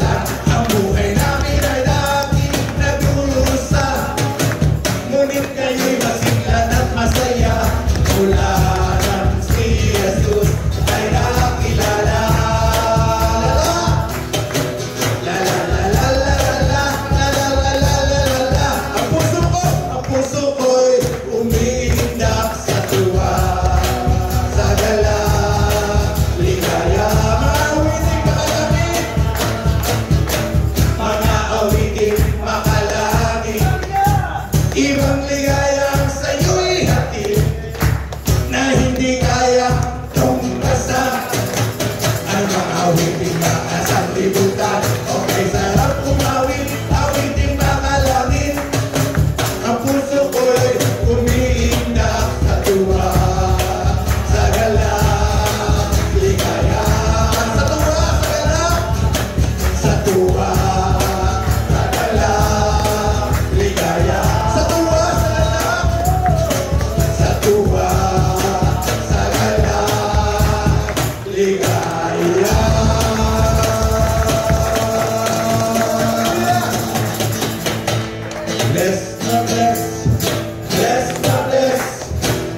ulan. Ang buhay namin ay laging nag-uusa, ngunit kayo'y masiglan at masaya. Mula nang si Jesus ay nakilala. La la la la la la la la la la la la. Ang puso ko'y umiindak sa tuwa, sa gala, ligaya. Mga awiting makalangit, ibang ligayang sa'yo'y hatid, na hindi kaya tungkasan. Ang mga awiting makasanlibutan, okay sarap umawit, awiting makalangit. Ang puso ko'y umiindak sa tuwa, sa gala, ligaya. Sa tuwa, sa gala, sa tuwa, sa gala, ligaya. Sa tuwa, sa gala, sa tuwa, sa gala, ligaya. Bless na bless, bless na bless,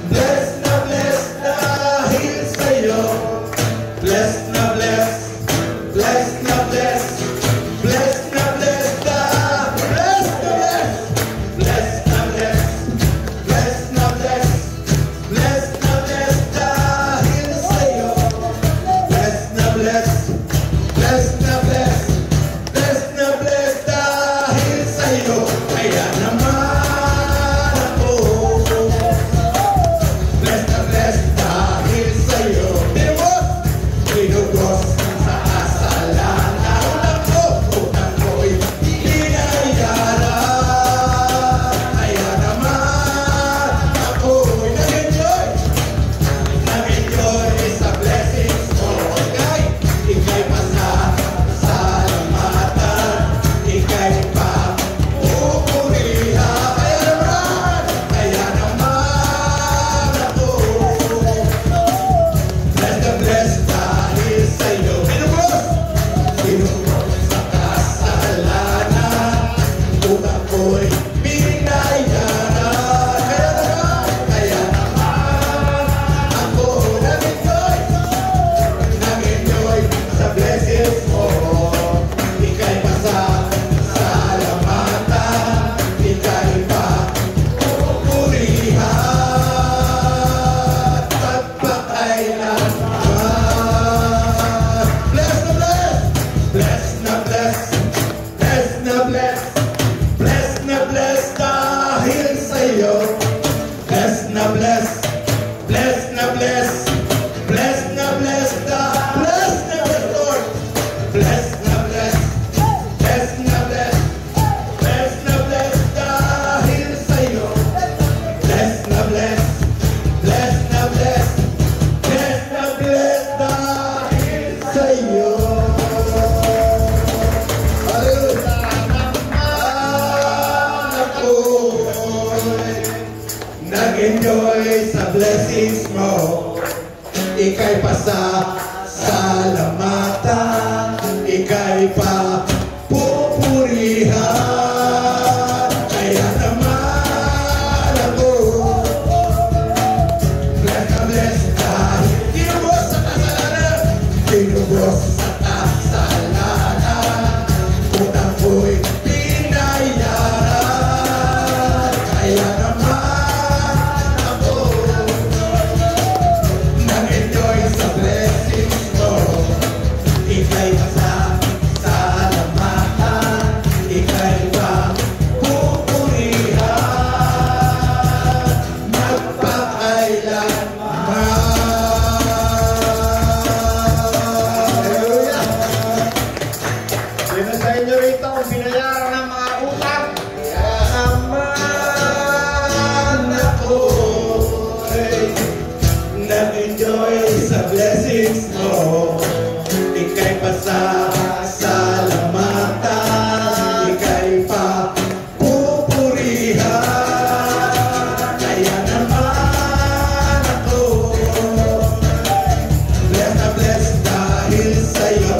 bless na bless dahil sa'yo. Bless na bless, bless na bless, bless na bless bless na bless, bless na bless, bless na bless, bless na bless dahil sa'yo. Bless na bless, bless na bless, bless na bless dahil sa'yo. Kaya naman ako, bless na bless dahil sa'yo. Pinugos sa kasalanan, utang ko'y binayaran. Kaya naman ako'y nag-enjoy sa blessings mo. Ika'y pasasalamatan, ika'y papupurihan. Kaya naman ako, bless na bless dahil sa'yo. Pinugos sa kasalanan, utang ko'y binayaran. Kaya naman ako nag-enjoy sa blessings mo. Ika'y pasasalamatan, ika'y papupurihan pagpakailanman. Bless na bless, bless na bless, bless na bless, bless na bless dahil sa'yo. Bless na bless, bless na bless, bless na bless bless na bless, Lord. Bless na bless, bless na bless, bless na bless dahil sa'yo. Bless na bless, bless na bless, bless na bless dahil sa'yo. Hallelujah. Ako'y nag-enjoy sa blessings mo. Ika'y pasasalamatan, ika'y papupurihan. Kaya naman ako, bless na bless dahil tinubos sa kasalanan, tinubos sa kasalanan, utang ko'y binayaran. Kaya naman ako, nag-enjoy sa blessings mo. Ika'y pasasalamatan, ika'y papupurihan magpakailanman. Hallelujah! Sino sa inyo rito ang binayaran ng mga utang? Kaya naman ako nag-enjoy sa blessings mo. Ika'y pasasalamatan, ika'y papupurihan. Kaya naman ako, bless na bless dahil sa'yo.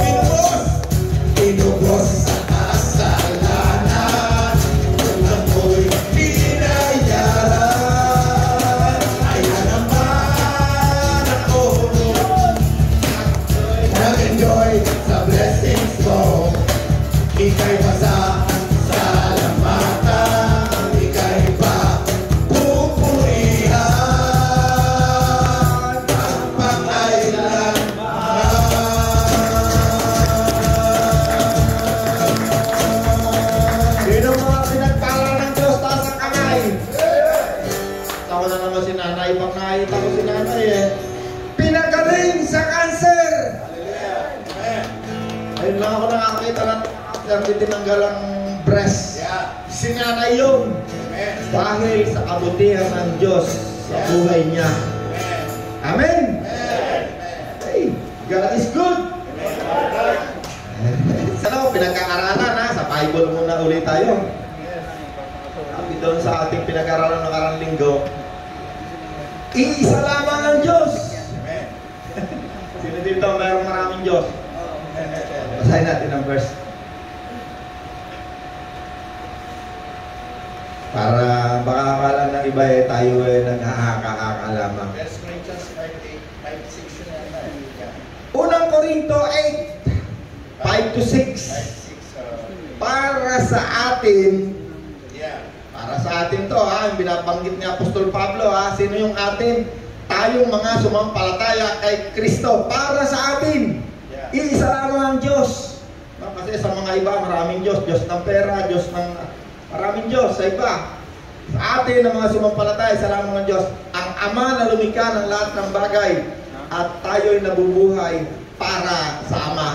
Pinubos ako nakakita ng tinanggal ang breast. Sinanay yun. Dahil sa kabutihan ng Diyos sa buhay niya. Amen. Hey, God is good. Sana pinag-aaralan ha, sa Bible muna ulit tayo. Sabi doon sa ating pinag-aaralan ng karang linggo, iisa lamang ang Diyos. Sino dito mayroong maraming Diyos? Basahin natin ang verse. Para baka akala ng iba tayo naghahaka-haka lamang. First Corinthians 5:6. Unang Korinto 8, 5-6. Para sa atin, to ha, yung binabanggit ni Apostol Pablo ha, sino yung atin? Tayong mga sumampalataya kay Kristo. Para sa atin, iisa lamang ang Diyos. No, kasi sa mga iba, maraming Diyos. Diyos ng pera, Diyos ng maraming Diyos sa iba. Sa atin, ang mga sumampalataya, isa lamang ang Diyos. Ang Ama na lumikha ng lahat ng bagay at tayo'y nabubuhay para sa Ama,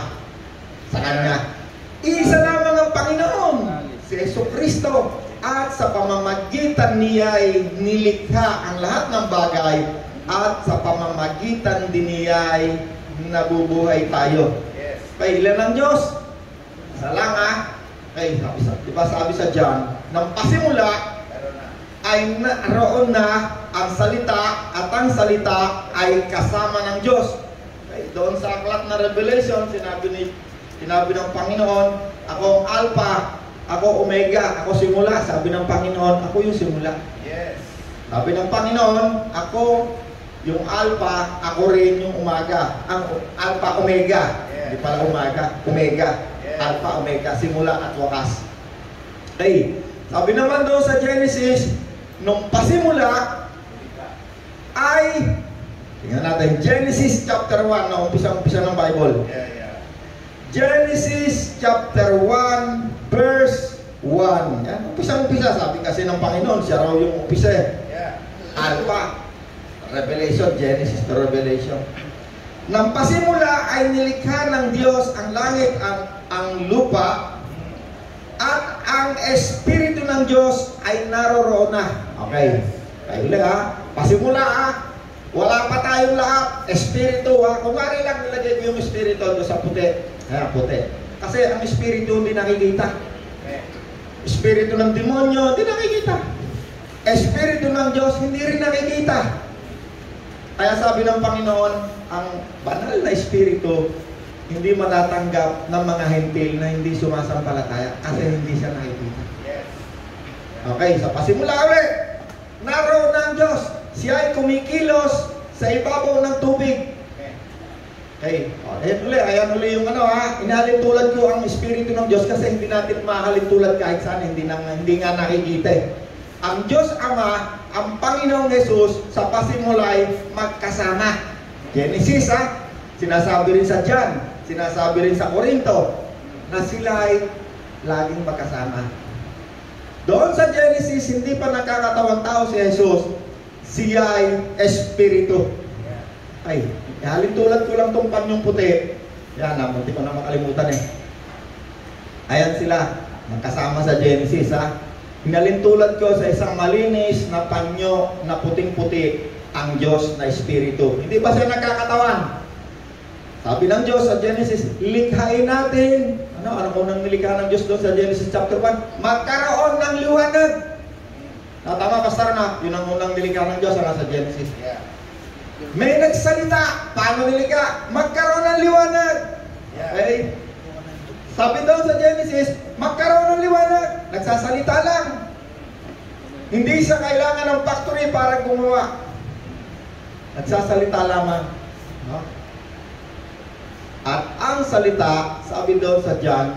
sa Kanya. Isa lamang ang Panginoon, si Jesucristo, at sa pamamagitan niya ay nilikha ang lahat ng bagay at sa pamamagitan din niya ay nabubuhay tayo. Kaya ilan ang Diyos? Isa lang ha. Kaya sabi sa John, nang pasimula ay naroon na ang salita at ang salita ay kasama ng Diyos. Kaya doon sa aklat na Revelation, sinabi ng Panginoon, ako ang Alpha, ako Omega, ako simula. Sabi ng Panginoon, ako yung simula. Sabi ng Panginoon, ako yung Alpha, ako rin yung Umaga. Ang Alpha, Omega. Hindi pala Umaga, Omega. Alpha, Omega, simula at wakas. Okay. Sabi naman doon sa Genesis, nung pasimula ay, tingnan natin, Genesis chapter 1, na umpisa ng Bible. Genesis chapter 1, verse 1. Yan, umpisa. Sabi kasi ng Panginoon, siya raw yung umpisa. Alpha, Revelation, Genesis to Revelation. Nang pasimula ay nilikha ng Diyos ang langit, ang lupa, at ang Espiritu ng Diyos ay naroroon na. Okay. Kayo lang ha. Pasimula ha. Wala pa tayong lahat. Espiritu ha. Kung nga lang nilagay ko yung Espiritu doon sa puti. Ayan, puti. Kasi ang Espiritu hindi nakikita. Espiritu ng demonyo hindi nakikita. Espiritu ng Diyos hindi rin nakikita. Kaya sabi ng Panginoon, ang banal na Espiritu hindi matatanggap ng mga hentil na hindi sumasampalataya kasi hindi siya nakikita. Okay, sa pasimula ulit, naroon na ang Diyos. Siya ay kumikilos sa ibabaw ng tubig. Okay, ayan uli yung inahalin tulad ko ang Espiritu ng Diyos kasi hindi natin mahalin tulad kahit saan, hindi nga nakikita. Ang Diyos Ama, ang Panginoong Jesus sa pasimulay magkasama. Genesis sinasabi rin sa John, sinasabi rin sa Korinto na sila ay laging magkasama. Doon sa Genesis, hindi pa nakakatawang tao si Jesus, siya ay Espiritu. Ay, halin tulad ko lang itong panyong puti. Yan, munti ko na makalimutan Ayan sila, magkasama sa Genesis Hinalintulad ko sa isang malinis na panyo na puting-puti ang Diyos na Espiritu. Hindi ba siya nagkakatawan? Sabi ng Diyos sa Genesis, likhain natin. Ano unang nilikha ng Diyos doon sa Genesis chapter 1? Magkaroon ng liwanag. Tama, Pastor na? Yun ang unang nilikha ng Diyos sa Genesis. May nagsalita. Paano nilikha? Magkaroon ng liwanag. Okay? Sabi daw sa Genesis, magkaroon ng liwanag. Nagsasalita lang. Hindi siya kailangan ng factory para gumawa. Nagsasalita lamang. No? At ang salita, sabi daw sa John,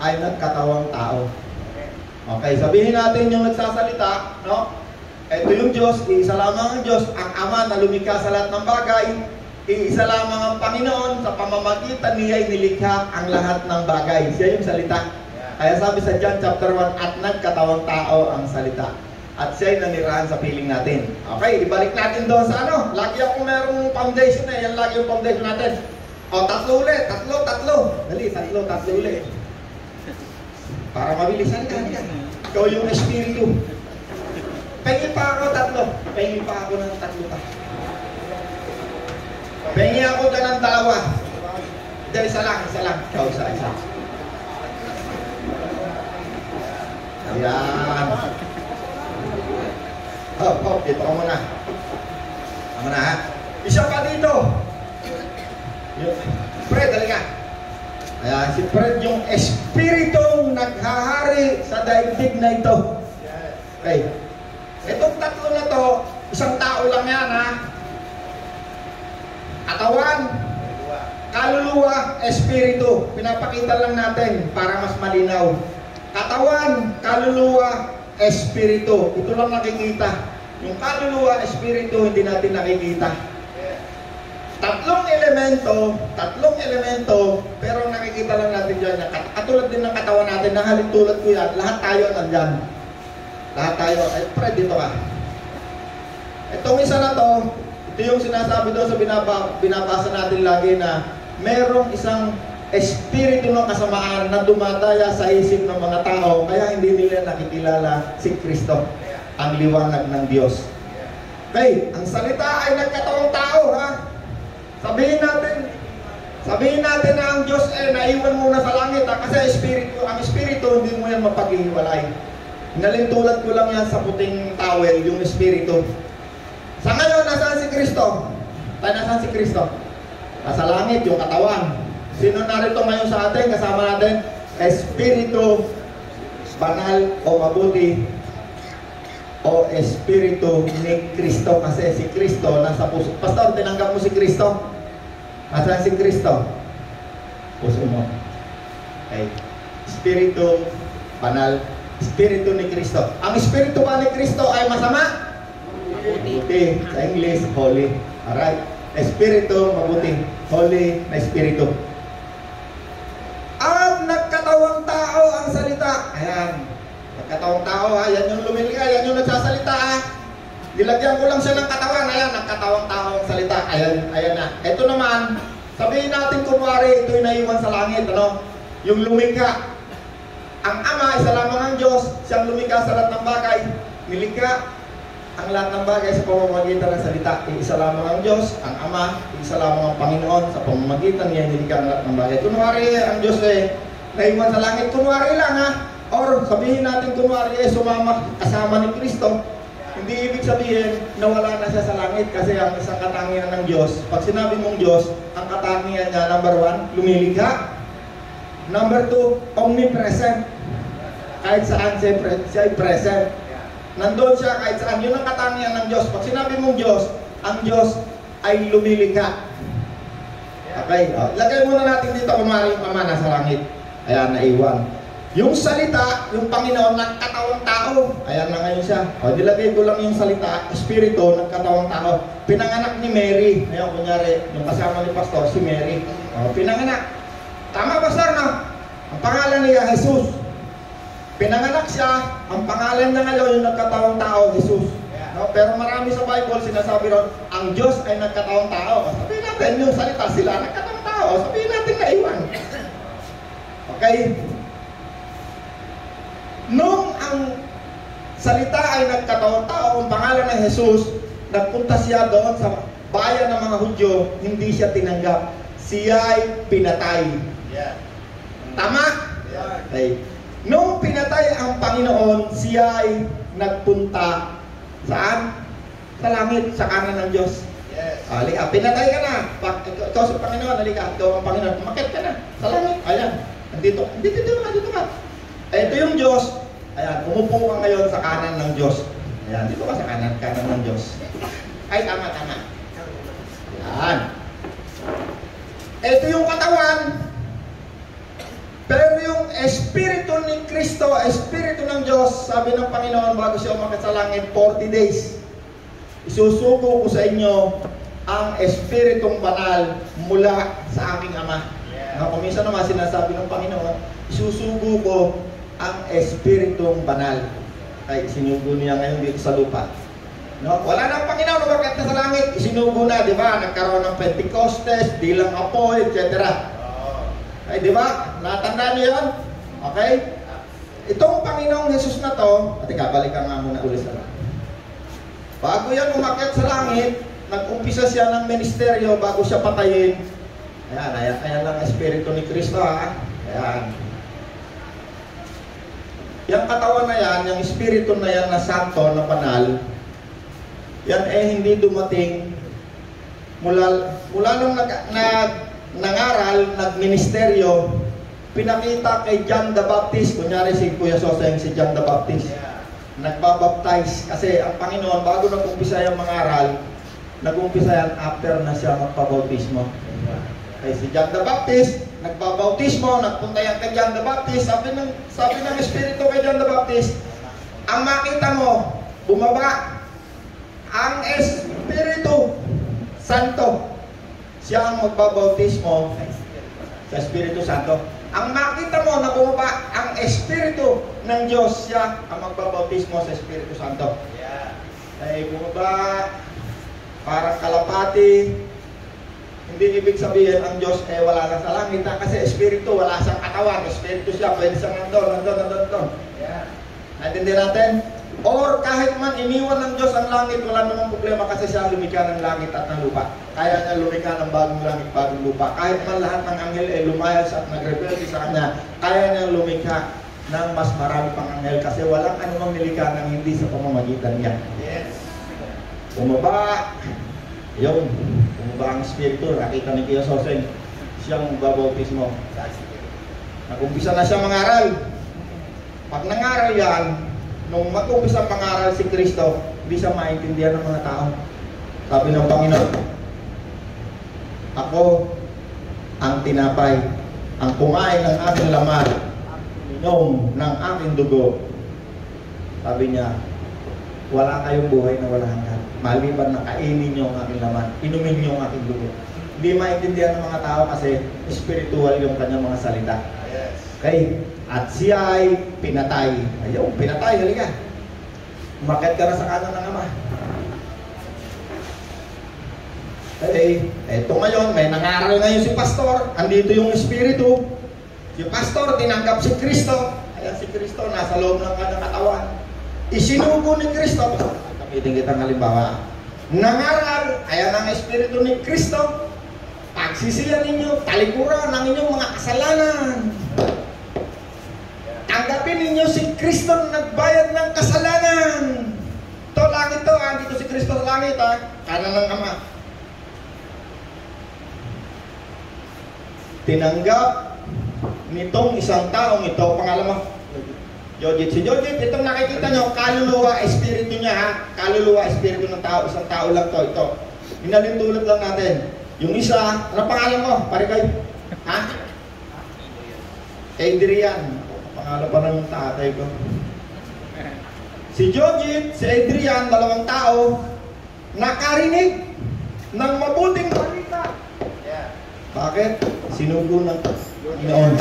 ay nagkatawang tao. Okay, sabihin natin yung nagsasalita, no? Ito yung Diyos, iisa lamang ang Diyos, ang Ama na lumikha sa lahat ng bagay. Iisa lamang ang Panginoon, sa pamamagitan niya ay nilikha ang lahat ng bagay. Siya yung salita. Kaya sabi sa John chapter 1, at nagkatawang tao ang salita. At siya ay nanirahan sa piling natin. Okay, ibalik natin doon sa Lagi akong merong foundation yan lagi yung foundation natin. O, tatlo ulit. Tatlo. Dali, tatlo ulit. Para mabilisan ka. Ikaw yung espiritu. Pengi pa ako tatlo. Pengi pa ako ng tatlo pa. Pengi ako ka ng dalawa. Dahil isa lang. Ikaw isa. Ayan. Hop, dito ka muna. Tama na ha. Isa pa dito. Fred, dali ka. Ayan, si Fred yung espiritong naghahari sa daigdig na ito. Okay. Itong tatlo na to, isang tao lang yan ha. Katawan, kaluluwa, espiritu. Pinapakita lang natin para mas malinaw. Katawan, kaluluwa, espiritu. Ito lang nakikita. Yung kaluluwa, espiritu, hindi natin nakikita. Tatlong elemento, pero nakikita lang natin dyan. Katulad din ng katawan natin, nahalintulad ko yan. Lahat tayo nandyan. Lahat tayo. Ay, Fred, dito ka. Itong isa na to, ito yung sinasabi doon sa binabasa natin lagi na merong isang espiritu ng kasamaan na dumadaya sa isip ng mga tao, kaya hindi nila nakikilala si Kristo, ang liwanag ng Diyos. Okay, ang salita ay nagkataong tao, ha? Sabihin natin na ang Diyos ay naiwan muna sa langit, ha? Kasi ang espiritu hindi mo yan mapaghiwalay. Nalintulad ko lang yan sa puting towel, yung espiritu. Sa ngayon, nasaan si Kristo? Nasaan si Kristo? Nasa langit, yung katawan. Sino narito ngayon sa atin? Kasama natin? Espiritu, banal o mabuti, o espiritu ni Kristo. Kasi si Kristo nasa puso. Pastor, tinanggap mo si Kristo? Nasaan si Kristo? Puso mo. Okay. Espiritu, banal, espiritu ni Kristo. Ang espiritu ba ni Kristo ay masama? Mabuti. Sa English, holy. Alright. Espiritu, mabuti. Holy na espiritu. At nagkatawang tao ang salita. Ayan. Nagkatawang tao, ha? Yan yung lumilika. Yan yung nagsasalita, ha? Nilagyan ko lang siya ng katawan. Ayan, nagkatawang tao ang salita. Ayan na. Ito naman, sabihin natin kunwari, ito'y naiwan sa langit, ano? Yung lumika. Ang Ama, isa lamang ang Diyos. Siyang lumika sa lahat ng bagay. Nilikha ang lahat ng bagay sa pamamagitan ng salita. Isa lamang ang Diyos, ang Ama, isa lamang ang Panginoon. Sa pamamagitan niya, nilikha ang lahat ng bagay. Kunwari, ang Diyos naiwan sa langit. Kunwari lang, ha? Or sabihin natin kunwari sumama kasama ni Kristo. Hindi ibig sabihin na wala na siya sa langit kasi ang isang katangian ng Diyos. Pag sinabi mong Diyos, ang katangian niya, number 1, lumilikha. Number 2, omnipresent. Kahit saan siya ay present. Nandun siya kahit saan. Yun ang katangian ng Diyos. Pag sinabi mong Diyos, ang Diyos ay lumilikha. Okay, lagay muna natin dito kunwari yung Ama nasa langit. Ayan, naiwan. Yung salita, yung Panginoon, nagkatawang tao. Ayan na ngayon siya. O, dilagay ko lang yung salita, espiritu, nagkatawang tao. Pinanganak ni Mary. Ngayon, kunyari, yung kasama ni Pastor, si Mary. O, pinanganak. Tama, Pastor, no? Ang pangalan niya, Jesus. Pinanganak siya, ang pangalan niya ngayon, yung nagkatawang tao, Jesus. No? Pero marami sa Bible, sinasabi ron, ang Diyos ay nagkatawang tao. Sabihin natin, yung salita, sila nagkatawang tao. Sabihin natin na iwan. Okay? Nung ang salita ay nagkatawang tao, ang pangalan ng Jesus, nagpunta siya doon sa bayan ng mga Hudyo, hindi siya tinanggap. Siya ay pinatay. Yeah. Tama? Yeah. Okay. Nung pinatay ang Panginoon, siya ay nagpunta saan? Sa langit, sa kanan ng Diyos. Yes. Halika, pinatay ka na. Ikaw sa Panginoon, halika, ikaw ang Panginoon. Umakit ka na sa langit. Ayan, dito ka. Ito yung Diyos. Ayan, umupo ka ngayon sa kanan ng Diyos. Ayan, dito ka sa kanan ng Diyos. Ay, tama. Ayan. Ito yung katawan. Pero yung espiritu ni Kristo, espiritu ng Diyos, sabi ng Panginoon bago siya umakyat sa langit, 40 days. Isusugo ko sa inyo ang espiritong banal mula sa aking Ama. Kung minsan naman sinasabi ng Panginoon, isusugo ko ang espiritong banal. Ay sinugo niya ngayon dito sa lupa. No? Wala na ang Panginoon, umakyat na sa langit, isinugo na, di ba? Nagkaroon ng Pentecostes, bilang apoy, etc. Ay, di ba? Natandaan niyo yun? Okay? Itong Panginoong Jesus na to, at balikan nga muna ulit sa langit. Bago yan umakyat sa langit, nag-umpisa siya ng ministeryo bago siya patayin. Ayan lang ang Espiritu ni Kristo, ha? Ayan. Yung katawan na yan, yung Espiritu na yan na santo, na banal, yan hindi dumating mula nung nangaral, nagministeryo, pinakita kay John the Baptist. Kunyari si Kuya Soseng, si John the Baptist, nagbabaptize. Kasi ang Panginoon, bago nag-umpisa yung mangaral, nag-umpisa yan after na siya magpabautismo. Kaya si John the Baptist, nagbabautismo, nagpunta yan kay John the Baptist. Sabi ng Espiritu kay John the Baptist, ang makita mo, bumaba ang Espiritu Santo. Siya ang magbabautismo sa Espiritu Santo. Ang makita mo na bumaba ang Espiritu ng Diyos, siya ang magbabautismo sa Espiritu Santo. Ay bumaba parang kalapati. Hindi ibig sabihin ang Diyos wala na sa langit, kasi Espiritu, wala siyang katawan. Espiritu siya, pwede siyang nandun. Naintindihan natin? Or kahit man iniwan ng Diyos ang langit, wala namang problema kasi siya lumikha ng langit at ng lupa. Kaya niya lumikha ng bagong langit, bagong lupa. Kahit man lahat ng anghel lumayas at nagrebelde sa kanya, kaya niya lumikha ng mas marami pang anghel kasi walang anumang nilikha ng hindi sa pamamagitan niya. Yes. Bumaba ang Espiritu. Nakita ni Kuya Soseng, siyang babautismo. Nag-umpisa na siya mangaral. Pag nangaral yan, nung mag-umpisa pangaral si Kristo, hindi siya maintindihan ng mga tao. Sabi ng Panginoon, ako ang tinapay, ang kumain ng aking laman, inom ng aking dugo. Sabi niya, wala kayong buhay na wala hanggan. Maliban na kainin niyo ang aking laman, inumin niyo ang aking dugo. Hindi maintindihan ng mga tao kasi spiritual yung kanyang mga salita. Okay? At siya ay pinatay. Ayun, pinatay, halika. Umakyat ka na sa kanan ng Ama. Okay, eto ngayon, may nangaral ngayon si Pastor. Andito yung Espiritu. Si Pastor, tinanggap si Kristo. Ayan si Kristo, nasa loob ng kanyang katawan. Isinugo ni Kristo. Gamitin kitang halimbawa. Nangaral, ayan ang Espiritu ni Kristo. Pagsisiyan ninyo, talikuran ang inyong mga kasalanan. Tanggapin ninyo si Kristo na nagbayad ng kasalanan. Ito, langit to, dito si Kristo sa langit, kanan ng Ama. Tinanggap nitong isang taong ito, pangalawa, Jojit. Si Jojit, itong nakikita nyo, kaluluwa, espiritu niya, kaluluwa, espiritu ng tao, isang tao lang to, ito. Inalintulad lang natin. Yung isa, ano pangalan mo? Pare kayo? Adrian. Pangalan pa ng tatay ko. Si Jojit, si Adrian, dalawang tao, nakarinig ng mabuting balita. Bakit? Sinugo ng noon.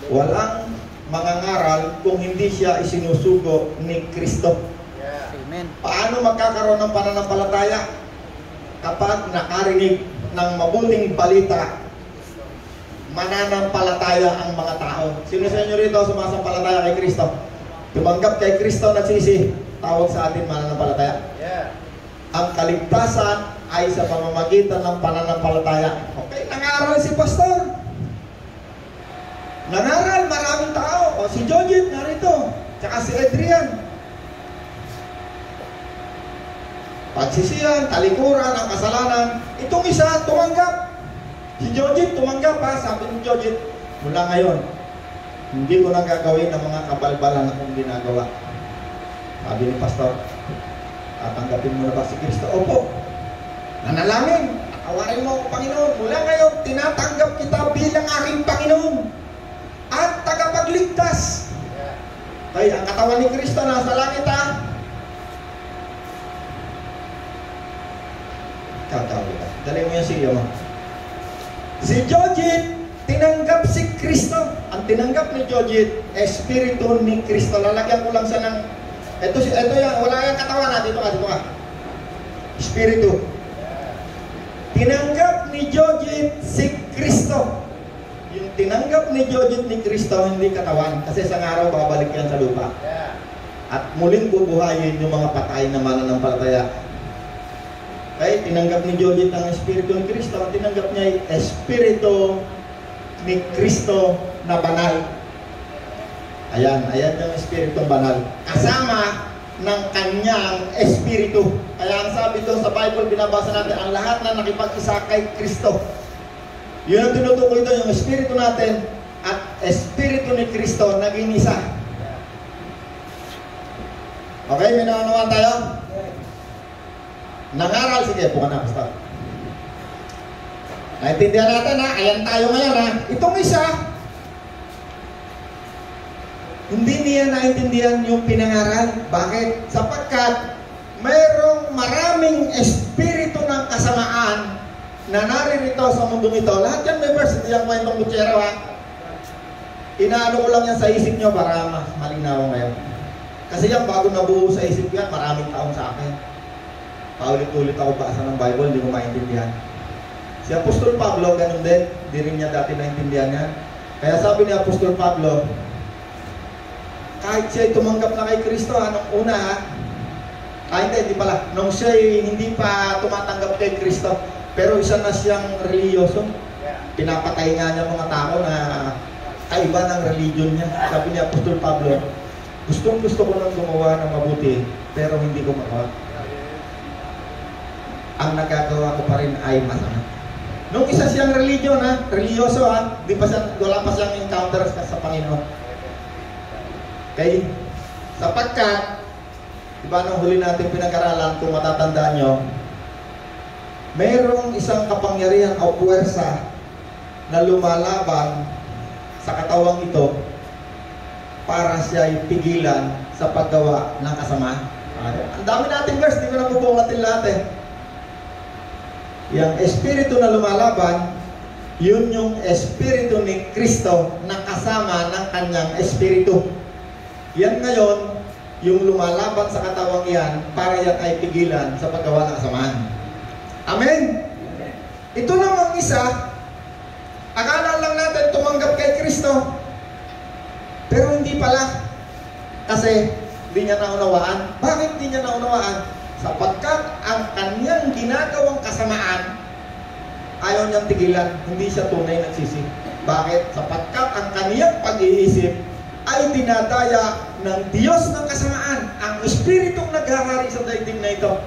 Walang mangangaral kung hindi siya isinusugo ni Kristo. Amen. Paano magkakaroon ng pananampalataya? Kapag nakarinig ng mabuting balita, mananampalataya ang mga tao. Sino sa inyo rito sumasampalataya kay Kristo? Tumanggap kay Kristo, nagsisi, tawag sa atin mananampalataya. Ang kaligtasan ay sa pamamagitan ng pananampalataya. Okay, nangaral si Pastor. Nangaral, maraming tao. O si Jojit, narito. Tsaka si Adrian. Pagsisiyan, talikuran, ang kasalanan. Itong isa, tumanggap. Si Jojit, tumanggap ha. Sabi ni Jojit, mula ngayon, hindi ko na gagawin ang mga kabalbalan na kong ginagawa. Sabi ni Pastor, tatanggapin mo na ba si Kristo? Opo. Nanalangin, awarin mo ako, Panginoon. Mula ngayon, tinatanggap kita bilang aking Panginoon at tagapagligtas. Kaya ang katawan ni Kristo nasa langit ha. Dali mo yung siya mo. Si Jojit, tinanggap si Kristo. Ang tinanggap ni Jojit, Espiritu ni Kristo. Lalagyan ko lang siya ng Ito yan, wala yung katawan na. Dito ka. Espiritu. Tinanggap ni Jojit si Kristo. Yung tinanggap ni Jojit ni Kristo, hindi katawan. Kasi isang araw, babalik yan sa lupa. At muling bubuhayin yung mga patay na mananampalataya. Kaya tinanggap ni Jojit ang Espiritu ni Kristo. Ang tinanggap niya ay Espiritu ni Kristo na banal. Ayan yung Espiritu banal. Kasama ng kanyang Espiritu. Kaya ang sabi doon sa Bible, binabasa natin, ang lahat na nakipag-isa kay Kristo. Yun ang tinutukoy doon, yung Espiritu natin at Espiritu ni Kristo naging isa. Okay, may naunawaan tayo? Nangaral, sige, buka na, basta. Naintindihan natin ha, ayan tayo ngayon ha. Itong isa, hindi niya naintindihan yung pinangaral. Bakit? Sapagkat mayroong maraming espiritu ng kasamaan na naririto sa mundong ito. Lahat yan may verse, hindi yung kwentong kutsero ha. Inaano ko lang yan sa isip nyo para mas malinaw ngayon. Kasi yan, bago nabuo sa isip yan, maraming taon sa akin. Paulit-ulit ako basa ng Bible, hindi ko maintindihan. Si Apostol Pablo, ganun din. Hindi rin niya dati naintindihan yan. Kaya sabi ni Apostol Pablo, kahit siya'y tumanggap na kay Kristo, anong una ha? Hindi pala. Nung siya'y hindi pa tumatanggap kay Kristo, pero isa na siyang religyoso. Pinapatay nga niya mga tao na kaiba ng religion niya. Sabi ni Apostol Pablo, gusto ko nang gumawa ng mabuti, pero hindi ko magawa. Ang nagagawa ko pa rin ay masama. Nung isa siyang religion ha, religyoso ha, wala pa siyang encounter sa Panginoon. Okay? Sapagkat, diba nung huli natin pinag-aralan, kung matatandaan nyo, mayroong isang kapangyarihan o puwersa na lumalaban sa katawang ito para siya pigilan sa paggawa ng kasamaan. Ang dami nating verse, di ko na bubukatin lahat eh. Yung espiritu na lumalaban, yun yung espiritu ni Kristo na kasama ng kanyang espiritu. Yan ngayon, yung lumalaban sa katawang yan, para yan ay pigilan sa paggawa ng kasamaan. Amen? Ito namang isa, akala lang natin tumanggap kay Kristo, pero hindi pala. Kasi hindi niya naunawaan. Bakit hindi niya naunawaan? Sapagkat ang kanyang ginagawang kasamaan, ayaw niyang tigilan, hindi siya tunay nagsisi. Bakit? Sapagkat ang kanyang pag-iisip ay dinadaya ng Diyos ng kasamaan, ang Espiritong naghahari sa daigdig na ito,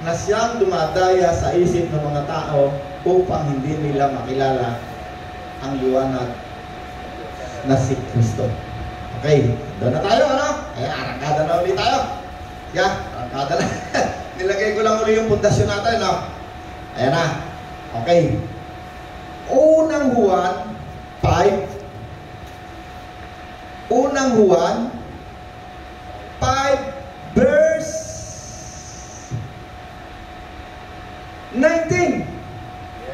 na siyang dumadaya sa isip ng mga tao upang hindi nila makilala ang liwanag na si Kristo. Okay, doon na tayo, ano? Ayan, arangkada na ulit tayo. Yeah, arangkada na. Nilagay ko lang ulit yung pundasyon natin, no? Ayan na. Okay. Unang Juan 5 verse 19.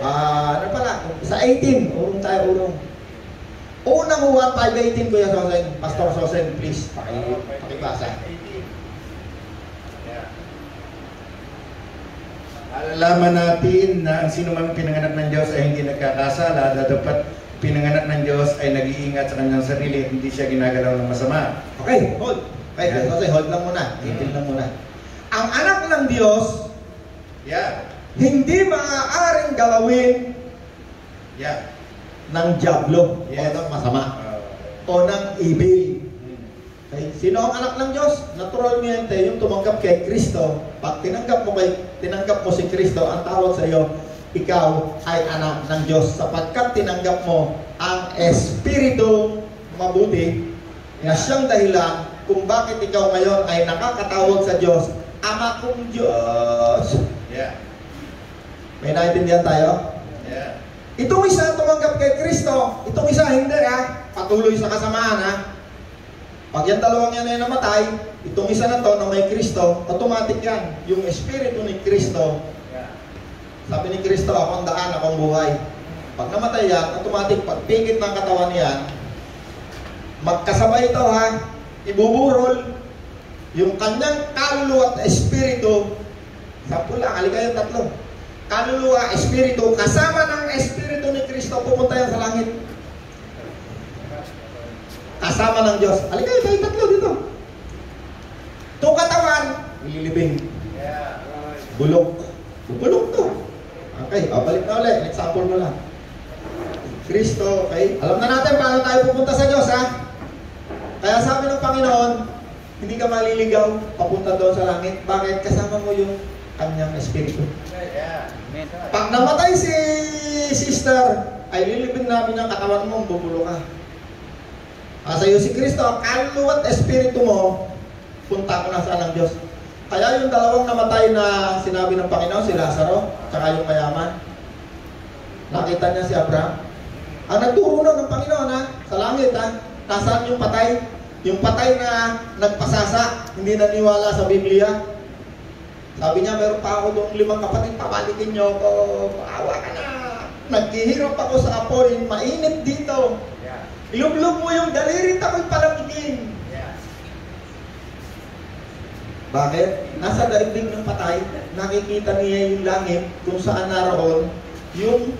Ano pala? Sa 18. Urong tayo, urong. Unang Juan 5:18, Kuya Sosen. Pastor Sosen, please. Pakibasa. Alalaman natin na ang sinumang pinanganak ng Diyos ay hindi nagkakasala, dapat pinanganak ng Diyos ay nag-iingat sa kanyang sarili at hindi siya ginagalaw ng masama. Okay, hold. Okay, hold lang muna. Itin lang muna. Ang anak ng Diyos, hindi maaaring galawin ng diablo o ng masama o ng evil. Okay? Sino ang anak ng Diyos? Naturalmente, yung tumanggap kay Kristo. Pag tinanggap mo si Kristo, ang tawag sa iyo, ikaw ay anak ng Diyos. Sapagkat tinanggap mo ang Espiritu mabuti na siyang dahilan kung bakit ikaw ngayon ay nakakatawag sa Diyos, Ama kong Diyos. May naintindihan tayo? Itong isa tumanggap kay Kristo, itong isa hindi patuloy sa kasamaan Pag yan dalawang yan ay namatay, itong isa na to na may Kristo, automatic yan. Yung Espiritu ni Kristo, sabi ni Kristo, ako ang daan, ako ang buhay. Pag namatay yan, automatic, pagpikit ng katawan niyan, magkasabay ito ibuburol, yung kanyang kaluluwa at espiritu, 10 lang, halika yung 3. Kaluluwa, espiritu, kasama ng espiritu ni Kristo, pupunta yan sa langit. Kasama ng Diyos. Halika yung 3 dito. Itong katawan, ililibing. Bulok. Bubulok to. Okay, balik na ulit. Example mo lang. Kristo, okay? Alam na natin paano tayo pupunta sa Diyos, ha? Kaya sabi ng Panginoon, hindi ka maliligaw papunta doon sa langit. Bakit? Kasama mo yung kanyang espiritu. Pag namatay si sister, ay lilibing namin ang katawan mo, bubulo ka. Sa iyo si Kristo, kaluluwa at espiritu mo, punta ko na sa ng Diyos. Kaya yung 2 namatay na sinabi ng Panginoon, si Lazaro, tsaka yung mayaman, nakita niya si Abraham. Ang nagturo na ng Panginoon, ha, sa langit, ha, nasaan yung patay? Yung patay na nagpasasa, hindi naniwala sa Biblia. Sabi niya, meron pa ako doong 5 kapatid, pabalikin niyo ako, maawa ka na. Naghihirap ako sa apoy, mainit dito. Ilublob mo yung daliri, ako'y palamigin. Bakit? Nasa daigdig ng patay, nakikita niya yung langit kung saan naroon yung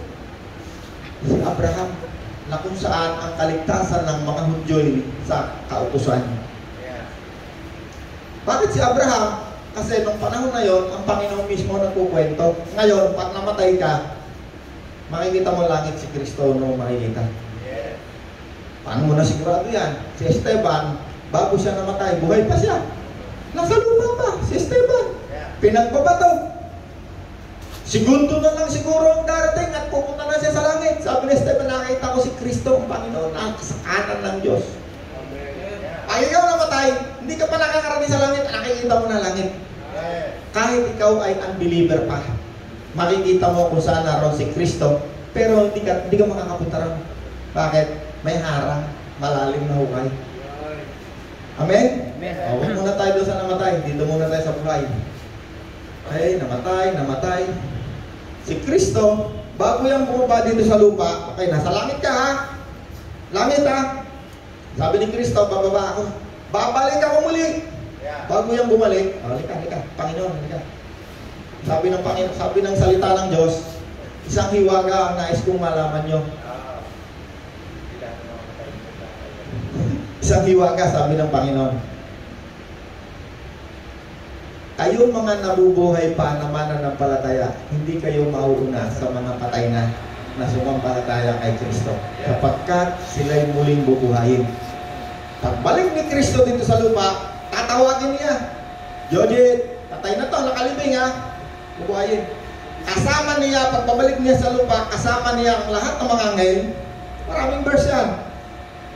si Abraham, na kung saan ang kaligtasan ng mga Hudyoy sa kautusan. Bakit si Abraham? Kasi nung panahon na yon, ang Panginoon mismo nagkukwento. Ngayon, pag namatay ka, makikita mo langit si Kristo no makikita. Paano mo na sigurado yan? Si Esteban, bago siya namatay, buhay pa siya. Nasa lupa pa, si Esteban. Pinagbabato. Segundo na lang siguro ang darating at pupunta na siya sa langit. Sabi ni Esteban, nakita ko si Kristo, ang Panginoon, ang sa kanan ng Diyos. Pag ikaw namatay, hindi ka pa nakakarating sa langit, nakikita mo na langit. Kahit ikaw ay unbeliever pa, makikita mo kung saan naroon si Kristo, pero hindi ka makakapunta ron. Bakit? May harang, malalim na hukay. Amen? Huwag muna tayo doon sa namatay, dito muna tayo sa buhay. Ay, namatay. Si Kristo, bago yung bumaba dito sa lupa, okay, nasa langit ka, ha? Langit, ha? Sabi ni Kristo, bababa ako. Babalik ako muli. Bago yung bumalik, halika, Panginoon, halika. Sabi ng salita ng Diyos, isang hiwaga ang nais kong malaman nyo. Isang hiwaga, sabi ng Panginoon. Kayo mga nabubuhay pa na mananampalataya, hindi kayo mauuna sa mga patay na sumampalataya kay Kristo. Sapagkat sila'y muling bubuhayin. Pagbalik ni Kristo dito sa lupa, tatawagin niya. Jodit, patay na to, nakalibing, ha? Bubuhayin. Kasama niya, pagbabalik niya sa lupa, kasama niya ang lahat ng mga anghel. Maraming verse yan.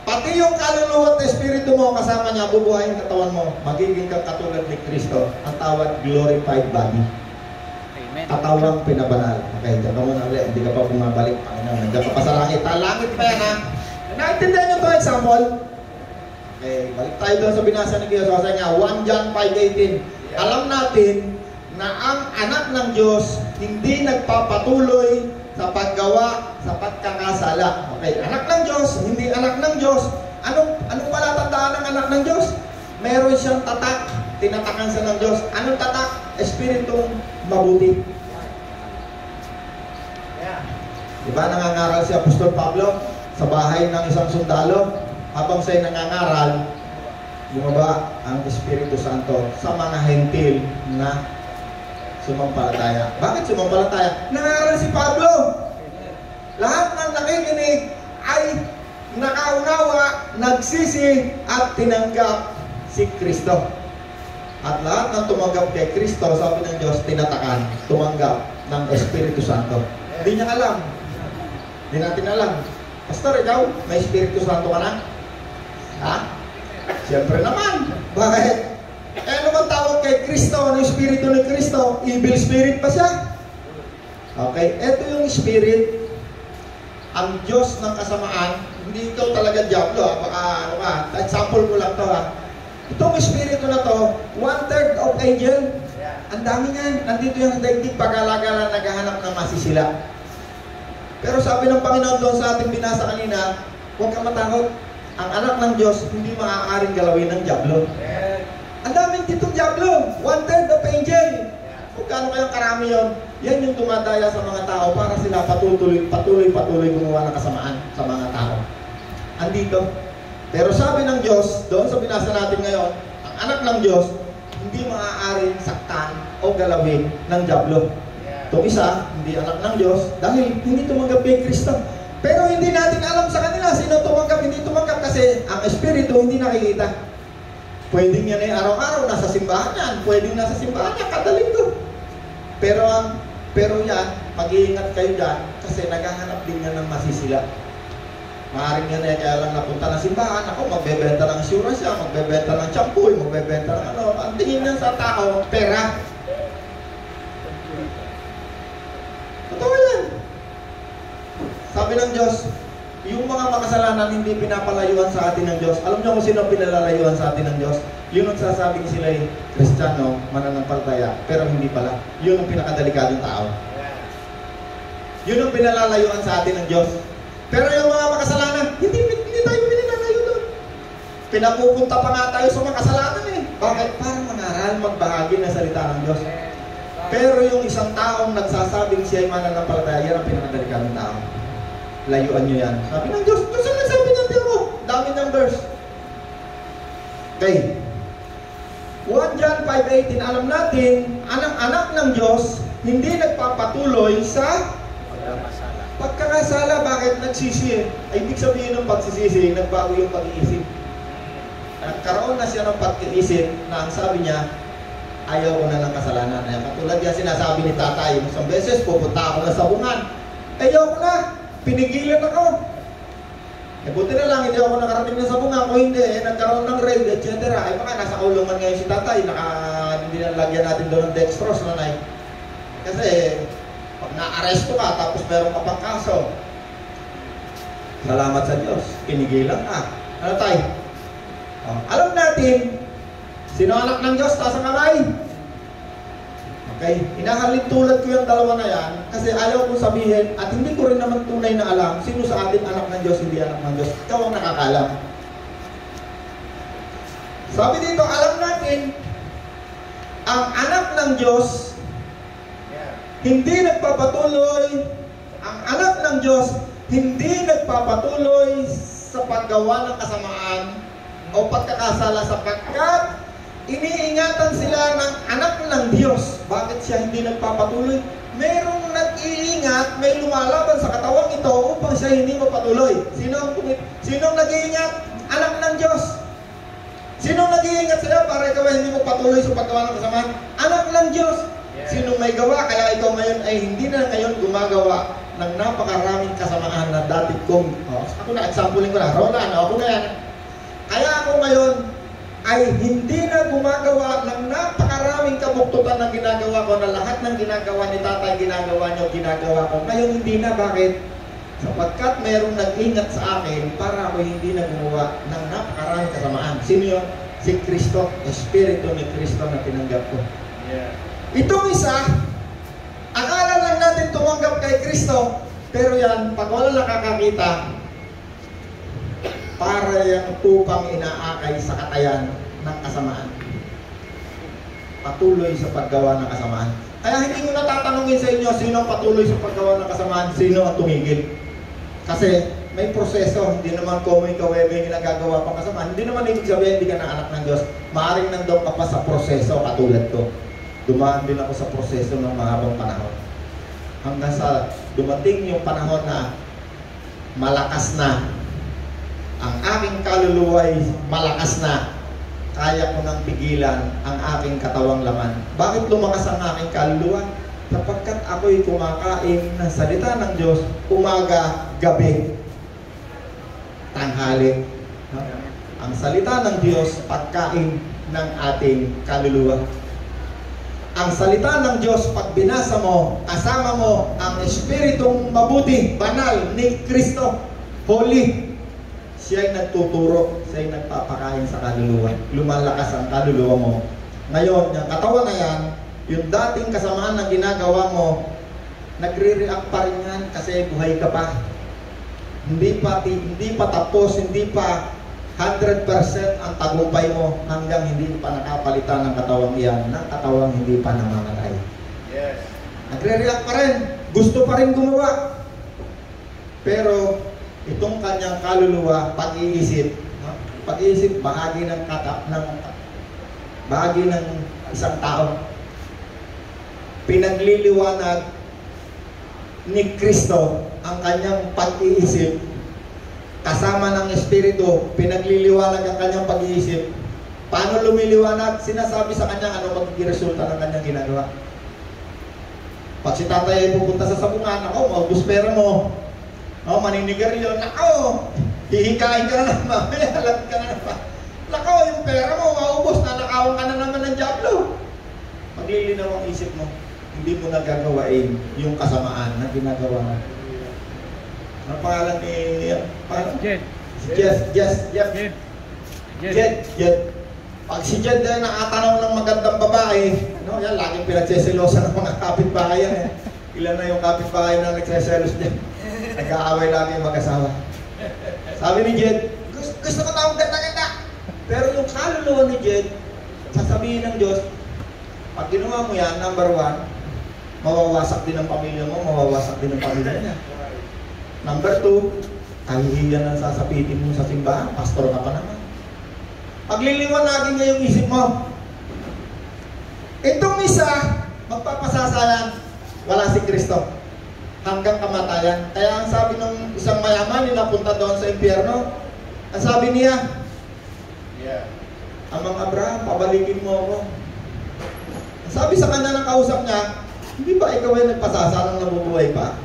Pati yung kaluluwa at espiritu mo, kasama niya, bubuhayin katawan mo. Magiging kang katulad ni Kristo. Ang tawag, glorified body. Amen. Katawang pinabanal. Okay, dyan ka muna ulit. Hindi ka pa bumabalik. Nandiyan ka pa sa langit. Langit pa yan, ha? Naintindihan nyo ito, example? Okay, balik tayo doon sa binasa ni Diyos. Kasi nga, 1 John 5:18. Alam natin na ang anak ng Diyos hindi nagpapatuloy sa paggawa sa pagkakasala. Okay, anak ng Diyos, hindi anak ng Diyos. Anong palatandaan ng anak ng Diyos? Meron siyang tatak, tinatakan siya ng Diyos. Anong tatak? Espiritong mabuti. Diba nangangaral si Apostol Pablo sa bahay ng isang sundalo? Habang siya'y nangangaral, bumaba ang Espiritu Santo sa mga hentil na sumampalataya. Bakit sumampalataya? Nangaral si Pablo. Lahat ng nakikinig ay nakaunawa, nagsisi at tinanggap si Kristo. At lahat ng tumanggap kay Kristo, sabi ng Diyos, tinatakan, tumanggap ng Espiritu Santo. Hindi niya alam. Hindi natin alam. Pastor, ikaw, may Espiritu Santo ka na? Ha? Siyempre naman. Bakit? Ano bang tawag kay Kristo? Ano yung Espiritu ni Kristo? Evil Spirit pa siya? Okay, ito yung Spirit. Ang Diyos ng kasamaan, hindi ikaw talaga diablo, ha? Baka, ano ka, example ko lang to, ha? Itong Espiritu na to, 1/3 of angel. Ang dami niyan. Nandito yung daigdig pag-alagala naghahanap ng masisila. Pero sabi ng Panginoon doon sa ating binasa kanina, huwag kang matakot. Ang anak ng Diyos, hindi maaaring galawin ng diablo. Ang daming itong diablo, 1/3 of angel. Kung gaano kayong karami yun, yan yung tumadaya sa mga tao para sila patuloy gumawa ng kasamaan sa mga tao. Andito. Pero sabi ng Diyos, doon sa binasa natin ngayon, ang anak ng Diyos, hindi maaaring saktan o galawin ng diablo. Itong isa, hindi anak ng Diyos dahil hindi tumanggap kay Kristo. Pero hindi natin alam sa kanila sino tumanggap, hindi tumanggap kasi ang Espiritu hindi nakikita. Pwedeng yan ay araw-araw nasa simbahan yan, pwedeng nasa simbahan yan kada linggo. Pero yan, mag-iingat kayo dyan kasi naghahanap din yan ng masisila. Maaaring yan ay kaya lang napunta ng simbahan, ako magbebenta ng insurance yan, magbebenta ng shampoo, magbebenta ng ano, ang tingin yan sa tao, pera. Totoo yan. Sabi ng Diyos, yung mga makasalanan hindi pinapalayuan sa atin ng Diyos. Alam niyo kung sino ang pinalalayuan sa atin ng Diyos? Yung nagsasabing sila ay Kristiyano, mananampalataya, pero hindi pala. Yun ang pinakadelikadong tao. Yun ang pinalalayuan sa atin ng Diyos. Pero yung mga makasalanan, hindi tayo pinalalayo doon. Pinapupunta pa nga tayo sa makasalanan eh. Bakit? Para mangaral, magbahagi ng salita ng Diyos. Pero yung isang taong nagsasabing siya ay mananampalataya, yan ang pinakadelikadong tao. Layuan nyo yan. Sabi ng Diyos, Diyos ang nagsabi ng Diyos mo. Dami ng verse. Okay. 1 John 5:18, alam natin, anak-anak ng Diyos, hindi nagpapatuloy sa pagkakasala. Bakit? Nagsisi. Ay, ibig sabihin ng pagsisisi, nagbago yung pag-iisip. Nagkaroon na siya ng pag-iisip na ang sabi niya, ayaw ko na ng kasalanan. Ay, katulad yan sinasabi ni tatay, isang beses pupunta ako na sabungan. Ayaw ko na. Pinigilan ako. Eh, buti na lang, hindi ako nakarating na sabungan. Kung hindi, nagkaroon ng raid, etc. Ay, baka nasa kulungan ngayon si tatay. Hindi na lagyan natin doon ng dextrose, nanay. Kasi, pag na-aresto ka, tapos meron ka pang kaso. Salamat sa Diyos. Pinigilan ka. Ano tayo? Alam natin, sino anak ng Diyos? Taas ang kamay. Okay? Inahalin tulad ko yung dalawa na yan kasi ayaw kong sabihin at hindi ko rin naman tunay na alam sino sa atin anak ng Diyos, hindi anak ng Diyos. Ikaw ang nakakalam. Sabi dito, alam natin, ang anak ng Diyos hindi nagpapatuloy, ang anak ng Diyos hindi nagpapatuloy sa paggawa ng kasamaan o pagkakasala sapagkat iniingatan sila ng anak ng Diyos. Bakit siya hindi nagpapatuloy? Merong nag-iingat, may lumalaban sa katawang ito upang siya hindi mapatuloy. Sinong nag-iingat? Anak ng Diyos. Sinong nag-iingat sila para ikaw hindi mo patuloy sa paggawa ng kasamaan? Anak ng Diyos. Sinong may gawa? Kaya ikaw ngayon ay hindi na ngayon gumagawa ng napakaraming kasamaan na dati kong, ako na, examplein ko na, Roland, ako na yan. Kaya ako ngayon ay hindi na gumagawa ng napakaraming kabuktutan na ginagawa ko, na lahat ng ginagawa ni tatay, ginagawa niyo, ginagawa ko. Ngayon hindi na. Bakit? Sapagkat mayroong nag-ingat sa akin para ako hindi na gumawa ng napakaraming kasamaan. Sino yun? Si Kristo, Espiritu ni Kristo na tinanggap ko. Itong isa, akala lang natin tumanggap kay Kristo, pero yan, pag wala nakakakita, para yung upang inaakay sa katayan ng kasamaan. Patuloy sa paggawa ng kasamaan. Kaya hindi ko natatanungin sa inyo sino ang patuloy sa paggawa ng kasamaan, sino ang tumigil. Kasi may proseso, hindi naman kung ikaw ay may ginagawa pang kasamaan, hindi naman ibig sabihin hindi ka na anak ng Diyos. Maaaring nandoon ka pa sa proseso katulad ko. Dumaan din ako sa proseso ng mahabang panahon. Hanggang sa dumating yung panahon na malakas na ang aking kaluluwa ay malakas na. Kaya ko nang pigilan ang aking katawang laman. Bakit lumakas ang aking kaluluwa? Sapagkat ako'y kumakain ng salita ng Diyos umaga, gabi, tanghali. Ang salita ng Diyos, pagkain ng ating kaluluwa. Ang salita ng Diyos, pag binasa mo, kasama mo ang Espiritong mabuti, banal ni Kristo, holy. Siya ay nagtuturo, siya ay nagpapakain sa kaluluwa. Lumalakas ang kaluluwa mo. Ngayon, yung katawan na yan, yung dating kasamaan na ginagawa mo, nagre-react pa rin yan kasi buhay ka pa. Hindi pa tapos, hindi pa 100% ang tagumpay mo hanggang hindi pa nakapalitan ng katawang iyan, ng katawang hindi pa namamatay. Yes. Nagre-react pa rin, gusto pa rin gumawa. Pero itong kanyang kaluluwa, pag-iisip, no? Pag-iisip bahagi ng isang tao. Pinagliliwanag ni Kristo ang kanyang pag-iisip. Kasama ng Espiritu, pinagliliwanag ang kanyang pag-iisip. Paano lumiliwanag? Sinasabi sa kanya ano magiging resulta ng kanyang ginagawa. Pag si tatay ay pupunta sa sabungan, ako, maubos pera mo. Oh, maninigarilyo, nako, hihikain ka na naman, mamaya, alam ka na naman. Nako, yung pera mo, maubos, nanakawan ka na naman ng diablo. Maglilinaw ang isip mo, hindi mo nagagawain yung kasamaan na ginagawa mo. Ano pangalan ni... Jed. Jed. Pag si Jed ay nakatanaw ng magandang babae, no, yan, laging pinagseselosan ng mga kapitbahay yan. Ilan na yung kapitbahay na nagseselos din. Nag-aaway lagi yung mag-asawa. Sabi ni Jed, gusto ko taong ganda-ganda. Pero yung kaluluwa ni Jed, sasabihin ng Diyos, pag ginawa mo yan, number 1, mawawasak din ang pamilya mo, mawawasak din ang pamilya niya. Number 2, kahihiyan ang sasapitin mo sa simbahan, pastor ka pa naman. Pagliliwanagin niya yung isip mo. Itong isa, magpapasasalan, wala si Kristo. Hanggang kamatayan. Kaya ang sabi ng isang mayaman, yung napunta doon sa impyerno, ang sabi niya, Amang Abraham, pabalikin mo ako. Ang sabi sa kanya ng kausap niya, hindi ba ikaw ay nagpasasalang nabubuhay pa?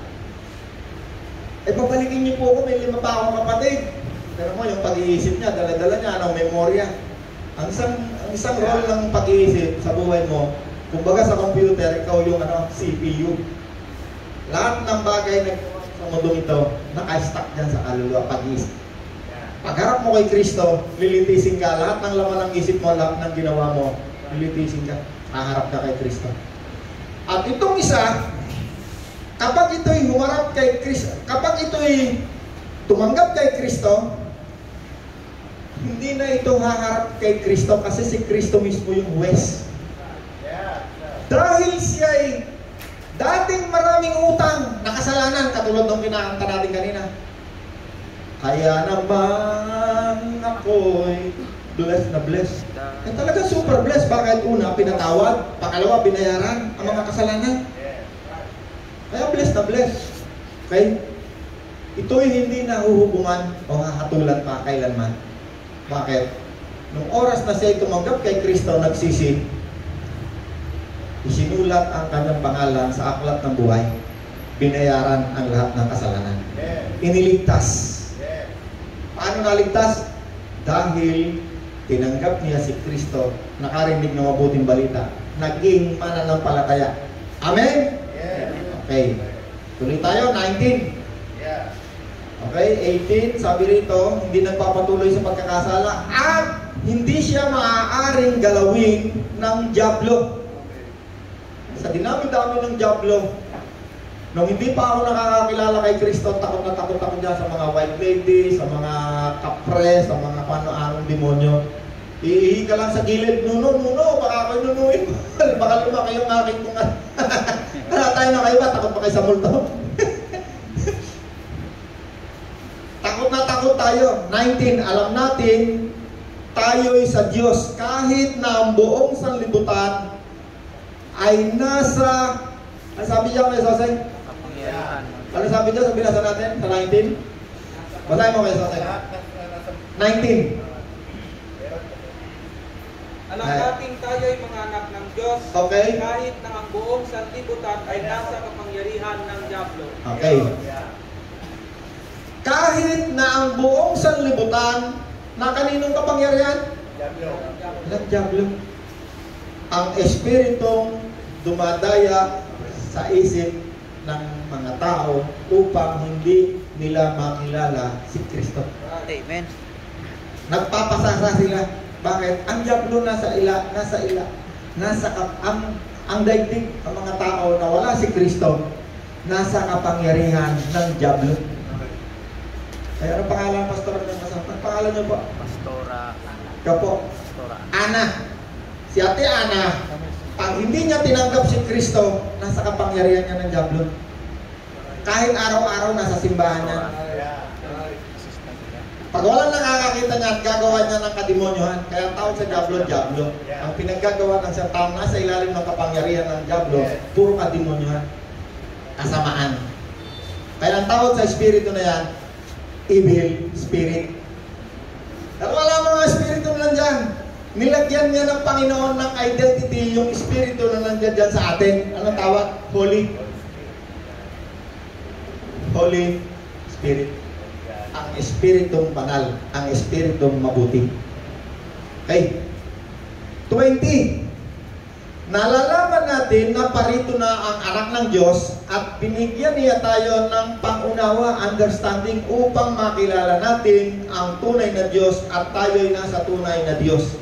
Pabalikin niyo po ako, may 5 pa akong kapatid. Pero mo, yung pag-iisip niya, dala-dala niya, anong memorya. Ang isang role ng pag-iisip sa buhay mo, kumbaga sa computer, ikaw yung CPU. Lahat ng bagay na sa mundong ito, naka-stack dyan sa kaluluwa, pag-iisip. Pagharap mo kay Kristo, lilitisin ka. Lahat ng laman ng isip mo, lahat ng ginawa mo, lilitisin ka. Haharap ka kay Kristo. At itong isa, kapag ito'y humarap kay Kristo, kapag ito'y tumanggap kay Kristo, hindi na ito haharap kay Kristo kasi si Kristo mismo yung huwes. Dahil siya'y dating maraming utang na kasalanan, katulad ng kinakanta natin kanina. Kaya naman ako'y blessed na blessed. Talaga super blessed. Bakit? Una, pinatawad. Pangalawa, binayaran ang mga kasalanan. Kaya blessed na blessed. Okay? Ito'y hindi nahuhubungan o hahatulan pa kailanman. Bakit? Nung oras na siya tumanggap kay Kristo, nagsisi, isinulat ang kanyang pangalan sa aklat ng buhay. Binayaran ang lahat ng kasalanan. Iniligtas. Paano naligtas? Dahil tinanggap niya si Kristo, nakarinig ng mabuting balita, naging mananampalataya. Amen? Okay. Tuloy tayo, 19. Okay, 18, sabi rito, hindi nagpapatuloy sa pagkakasala at hindi siya maaaring galawin ng diablo. Sa dinami-dami ng diablo, nung hindi pa ako nakakakilala kay Kristo, takot na takot ako dyan sa mga white lady, sa mga kapre, sa mga paano-anong demonyo. Iihi ka lang sa gilid, nuno, baka ako'y nunuin. Baka lumaki yung aking kung ano tayo na kayo ba? Takot pa kayo sa multo? Takot na takot tayo. 19, alam natin, tayo'y sa Diyos. Kahit na ang buong sanlibutan ay nasa, ano sabi niya kayo, Sosay? Ano sabi niya? Sabi nasa natin sa 19? Basahin mo kayo, Sosay. 19. Alam natin tayo'y mga anak ng Diyos. Okay. Kahit na ang buong sanlibutan ay nasa kapangyarihan ng diablo. Okay. Kahit na ang buong sanlibutan na kaninong kapangyarihan? Ng diablo. Ang espiritong dumadaya sa isip ng mga tao upang hindi nila makilala si Kristo. Amen. Nagpapasasa sila. Bakit? Ang diablo nasa ang daigdig ng mga tao na wala si Kristo, nasa kapangyarihan ng diablo. Kaya ano pangalan, Pastor? Ang pangalan niyo po? Kapo. Ana. Si Ate Ana, pag hindi niya tinanggap si Kristo, nasa kapangyarihan niya ng diablo. Kahit araw-araw nasa simbahan niya. Pag walang nakakakita niya at gagawa niya ng kademonyohan, kaya ang tawag sa diablo. Ang pinaggagawa ng siyang taong nasa ilalim ng kapangyarihan ng diablo, puro kademonyohan. Kasamaan. Kaya ang tawag sa espiritu na yan, evil spirit. At wala mga espiritu na nandyan. Nilagyan niya ng Panginoon ng identity yung espiritu na nandyan dyan sa atin. Anong tawag? Holy. Holy Spirit. Ang espiritong banal. Ang espiritong mabuti. Okay. 20. Nalalaman natin na parito na ang anak ng Diyos at binigyan niya tayo ng pangunawa, understanding upang makilala natin ang tunay na Diyos at tayo'y nasa tunay na Diyos.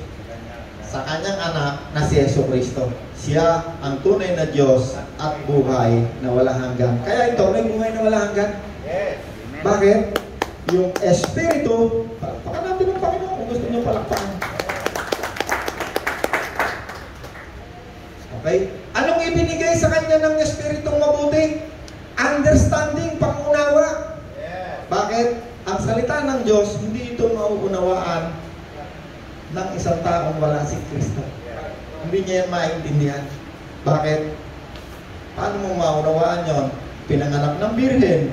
Sa kanyang anak na si Jesucristo. Siya ang tunay na Diyos at buhay na wala hanggan. Kaya ito, may buhay na wala hanggan. Yes. Bakit? Yung Espiritu, palakpakan natin ng Panginoon kung gusto niyo palakpakan. Okay? Anong ibinigay sa kanya ng Espiritong mabuti? Understanding, pangunawa. Bakit? Ang salita ng Diyos, hindi ito mauunawaan ng isang taong wala si Kristo. Hindi niya yan maintindihan. Bakit? Paano mo maunawaan yon? Pinanganak ng birhen.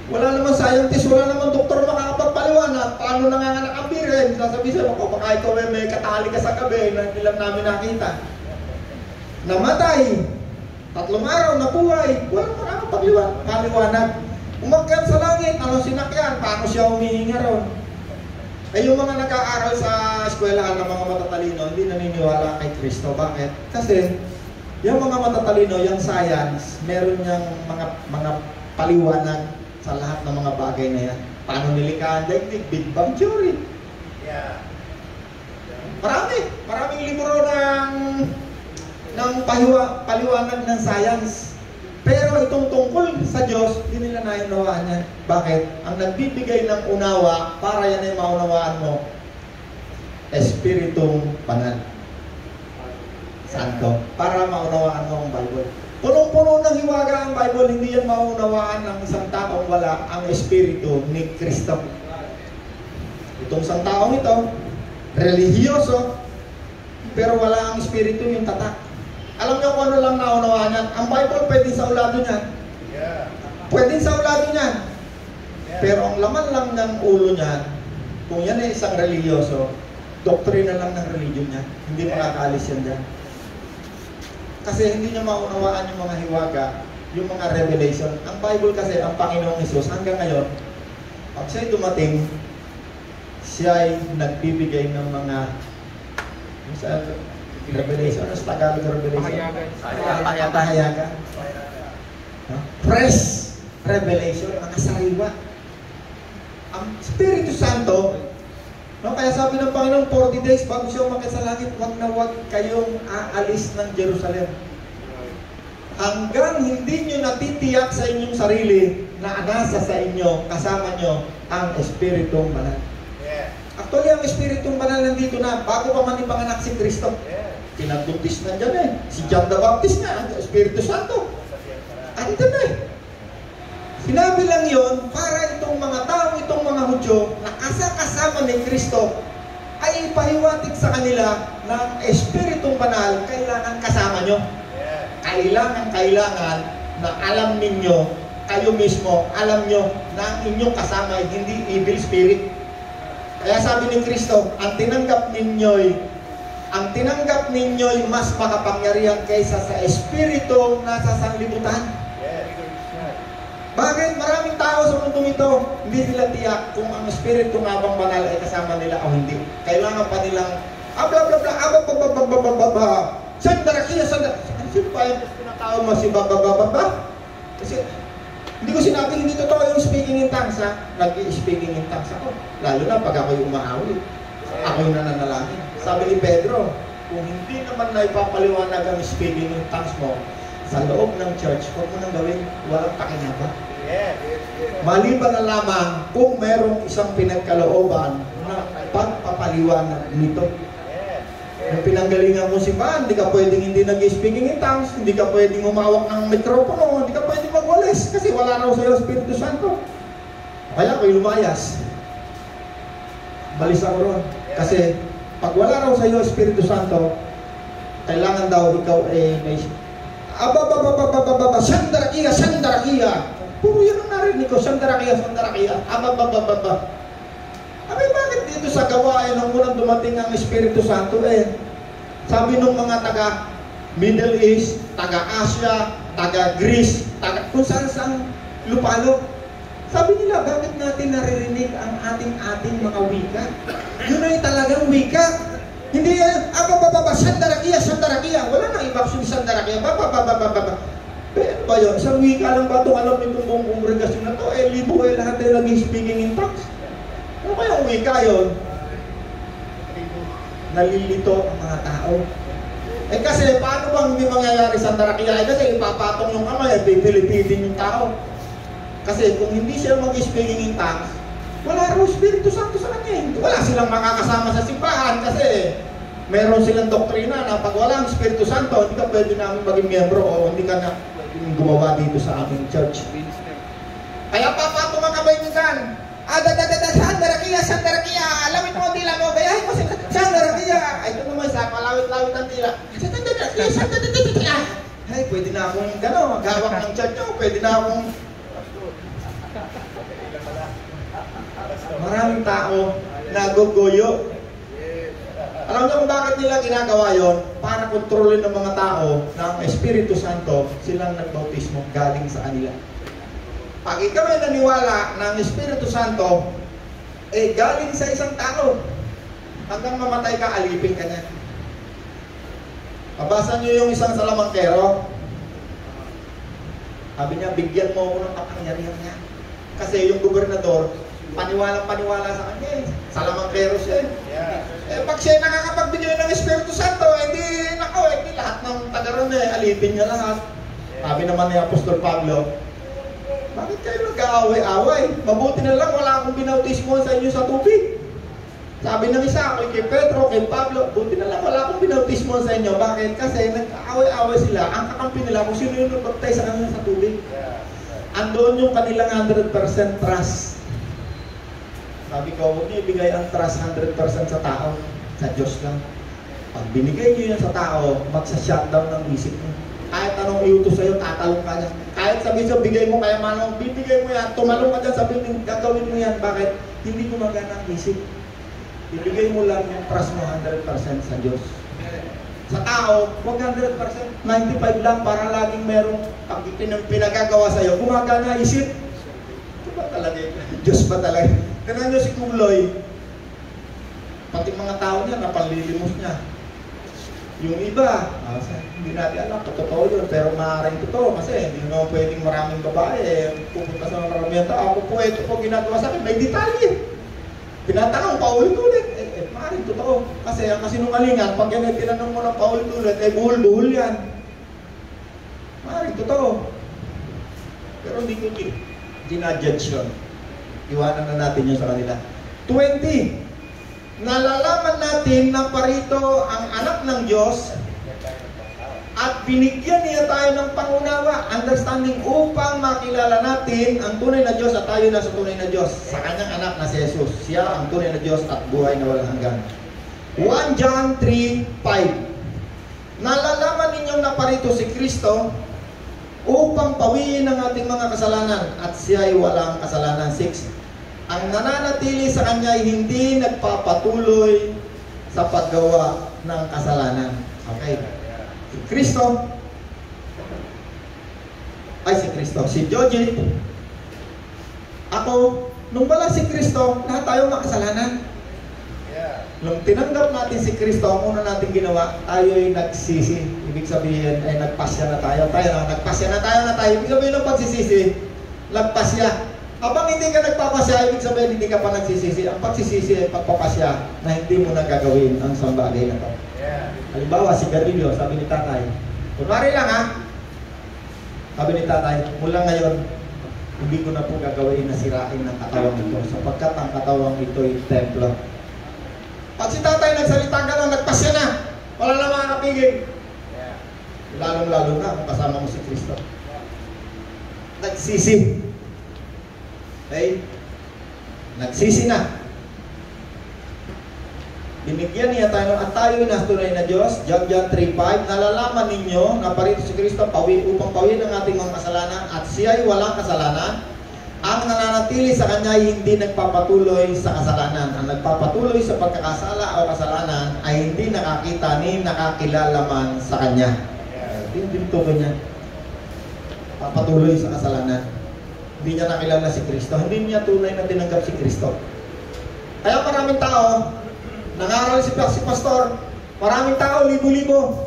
Wala naman scientist, wala naman doktor makakapagpaliwanag. Paano nanganganak ang birhen? Sasabihin sa'yo, baka ikaw may katali ka sa gabi na hindi lang namin nakita. Namatay. 3 araw na buhay. Wala makakapagpaliwanag. Umakyat sa langit, ano sinakyan? Paano siya humihinga ron? Ay yung mga nag-aaral sa eskwelahan ng mga matatalino, hindi naniniwala kay Kristo. Bakit? Kasi yung mga matatalino, yung science, meron niyang mga paliwanag sa lahat ng mga bagay na yan. Paano nilikha ang daigdig? Big Bang Theory. Yeah. Maraming libro ng paliwanag ng science. Pero itong tungkol sa Diyos, hindi nila naunawaan yan. Bakit? Ang nagbibigay ng unawa, para yan ay maunawaan mo, Espiritong Banal. Santo. Para maunawaan mo ang Bible. Punong-puno ng hiwaga ang Bible, hindi yan maunawaan ng isang taong wala ang Espiritu ni Kristo. Itong isang taong ito, religyoso, pero wala ang Espiritu yung tatak. Alam niyo kung ano lang naunawaan yan? Ang Bible pwede sa ulado niyan. Yeah. Pwede sa ulado niyan. Yeah. Pero ang laman lang ng ulo niyan, kung yan ay isang religyoso, doktrina lang ng religion niya. Hindi makakaalis yan dyan. Kasi hindi niya maunawaan yung mga hiwaga, yung mga revelation. Ang Bible kasi, ang Panginoong Hesus, hanggang ngayon, pag siya'y dumating, siya'y nagbibigay ng mga revelation. Ano sa Tagalog revelation? Pahayagan. Fresh revelation, mga sariwa. Ang Espiritu Santo, kaya sabi ng Panginoon, 40 days bago siya umakyat sa langit, wag na wag kayong aalis ng Jerusalem. Hanggang hindi nyo natitiyak sa inyong sarili na nasa sa inyo, kasama nyo, ang Espiritong Banal. Actually, ang Espiritong Banal nandito na, bago pa man ipanganak si Kristo. Pinagbuntis na dyan eh. Si John the Baptist na, ang Espiritu Santo. Andun na eh. Sinabi lang yon para itong mga tao, itong mga Hudyo, na kasama ni Kristo, ay ipahiwatig sa kanila ng Espiritong Banal, kailangan kasama nyo. Kailangan na alam ninyo, kayo mismo, alam nyo na ang inyong kasama ay hindi evil spirit. Kaya sabi ni Kristo, ang tinanggap ninyo'y mas makapangyarihan kaysa sa Espiritu nasa sanglibutan. Bakit? Maraming tao sa mundo ito, hindi nila tiyak kung ang Espiritu nga bang banal ay kasama nila o hindi. Kailangan pa nilang, sino pa yung pinatawag mo si bababababa? Kasi, hindi ko sinabi, hindi totoo yung speaking in tongues, ha? Nag-i-speaking in tongues ako. Lalo na pag ako'y umaawit. Ako'y nananalangin. Sabi ni Pedro, kung hindi naman na ipapaliwanag ang speaking in tongues mo, sa loob ng church, huwag mo nang gawin, walang pakinabang. Maliban na lamang kung merong isang pinagkalooban na pagpapaliwanag nito. Yung pinanggalingan mo simbahan, hindi ka pwedeng hindi nag-speaking in tongues, hindi ka pwedeng humawak ng mikropono, hindi ka pwedeng magwalis kasi wala raw sa'yo Espiritu Santo. Kaya ako'y lumayas. Balis ako ron. Kasi pag wala raw sa'yo Espiritu Santo, kailangan daw ikaw may sandarakiya, sandarakiya. Puro yan ang narinig ko, sandarakiya, sandarakiya. Abay, bakit dito sa gawain nung unang dumating ang Espiritu Santo sabi nung mga taga Middle East, taga Asia, taga Greece, taga kung saan lupalop. Sabi nila, bakit natin naririnig ang ating mga wika? Yun ay talagang wika. Hindi yan, sandarakiya, sandarakiya. Wala nang ibang sandarakiya. Pero ba yun? Isang wika lang ba itong alam nitong buong kongregasyon na to? Libo lahat ay nag-speaking in tongues. Ano kaya ang wika yun? Nalilito ang mga tao. Kasi paano bang hindi mangyayari sandarakiya? Kasi ipapatong yung kamay, pipilipitin yung tao. Kasi kung hindi siya mag-speaking in tongues, wala raw Espiritu Santo sa kanya. Wala silang makakasama sa simbahan kasi meron silang doktrina na pag walang Espiritu Santo, hindi ka pwede namin maging miyembro o hindi ka na gumawa dito sa aming church. Kaya papatong ang kamay minsan. Sandarakiya, sandarakiya. Alamit mo ang dila mo. Gayahin mo sila. Sandarakiya. Ay, ito naman sa palawit-lawit ang dila. Sandarakiya, sandarakiya. Ay, pwede na akong maghawak ng church nyo. Pwede na akong... Maraming tao naguguyo. Alam niyo kung bakit nila ginagawa yon? Para kontrolin ng mga tao na ang Espiritu Santo silang nagbautismo galing sa kanila. Pag ikaw ay naniwala na ang Espiritu Santo galing sa isang tao, hanggang mamatay ka, alipin ka niya. Mabasa niyo yung isang salamangkero. Sabi niya, bigyan mo ako ng kapangyarihan niya. Kasi yung gobernador, paniwala sa kanya salamangkero siya pag siya nakakapagbigay ng Espiritu Santo, hindi lahat ng taga-ron alipin niya lahat. Sabi naman ni Apostol Pablo, bakit kayo nag-aaway-away? Mabuti na lang wala akong binautismo sa inyo sa tubig. Sabi ng isa, kay Pedro, kay Pablo, buti na lang wala akong binautismo sa inyo. Bakit? Kasi nag-aaway-away sila. Ang kakampi nila kung sino yung nagbaptay sa kanila sa tubig. Andoon yung kanilang 100% trust. Sabi ko, huwag niyo ibigay ang trust 100% sa tao, sa Diyos lang. Pag binigay niyo yan sa tao, magsa-shutdown ng isip mo. Kahit anong iutos sa'yo, tatalong ka dyan. Kahit sabihin sa'yo, bigay mo, kaya manong, bibigay mo yan, tumalong ka dyan, sabihin, gagawin mo yan. Bakit? Hindi gumagana ang isip. Ibigay mo lang yung trust mo 100% sa Diyos. Sa tao, huwag 100%, 95 lang para laging merong pag pinagagawa sa'yo, gumagana isip. Ito ba talaga yun? Diyos ba talaga? Tignan nyo si Kuloy, pati mga tao niya, napanlilimos niya. Yung iba, hindi natin alam, totoo yun, pero maaaring totoo kasi hindi naman pwedeng maraming babae, pupunta sa maramihan tao. Ako po, ito po ginagawa sa akin, may detalye. Tinatanong, paulit-ulit. Maaaring totoo. Kasi ang kasinungalingan, pag yan ay tinanong mo ng paulit-ulit, buhul-buhul yan. Maaaring totoo. Pero hindi ko ginajudge yun. Iwanan na natin yun sa kanila. 20. Nalalaman natin na parito ang anak ng Diyos at binigyan niya tayo ng pangunawa, understanding upang makilala natin ang tunay na Diyos at tayo na sa tunay na Diyos sa kanyang anak na si Jesus. Siya ang tunay na Diyos at buhay na walang hanggan. 1 John 3:5. Nalalaman ninyong na parito si Kristo upang pawiin ang ating mga kasalanan at siya ay walang kasalanan. 6. Ang nananatili sa kanya ay hindi nagpapatuloy sa paggawa ng kasalanan. Okay. Si Kristo, si Joji, ako, nung wala si Kristo, lahat tayo makasalanan. Nung tinanggap natin si Kristo, ang una natin ginawa, tayo ay nagsisi. Ibig sabihin, ay nagpasya na tayo. Nagpasya na tayo. Ibig sabihin ng pagsisisi, nagpasya. Habang hindi ka nagpapasya, ibig sabihin hindi ka pa nagsisisi. Ang pagsisisi ay pagpapasya na hindi mo na gagawin ang isang bagay na to. Halimbawa, si Garillo, sabi ni tatay, kunwari lang sabi ni tatay, mula ngayon, hindi ko na po gagawin na sirain ng katawang ito sapagkat ang katawang ito ay templo. ang salita gano'n, nagpasya na. Wala na makakapigil. Lalong-lalo na kung kasama mo si Kristo. Nagsisi. Okay? Nagsisi na. Binigyan niya tayo at tayo na tunay na Diyos. John 3:5. Nalalaman ninyo na parito si Kristo upang pawin ang ating mga kasalanan at siya ay walang kasalanan. Ang nananatili sa Kanya ay hindi nagpapatuloy sa kasalanan. Ang nagpapatuloy sa pagkakasala o kasalanan ay hindi nakakita ni nakakilala man sa Kanya. Hindi tukoy niya. Papatuloy sa kasalanan. Hindi niya nakilala si Kristo. Hindi niya tunay na tinanggap si Kristo. Kaya maraming tao, nangaral si pastor, maraming tao, libo-libo.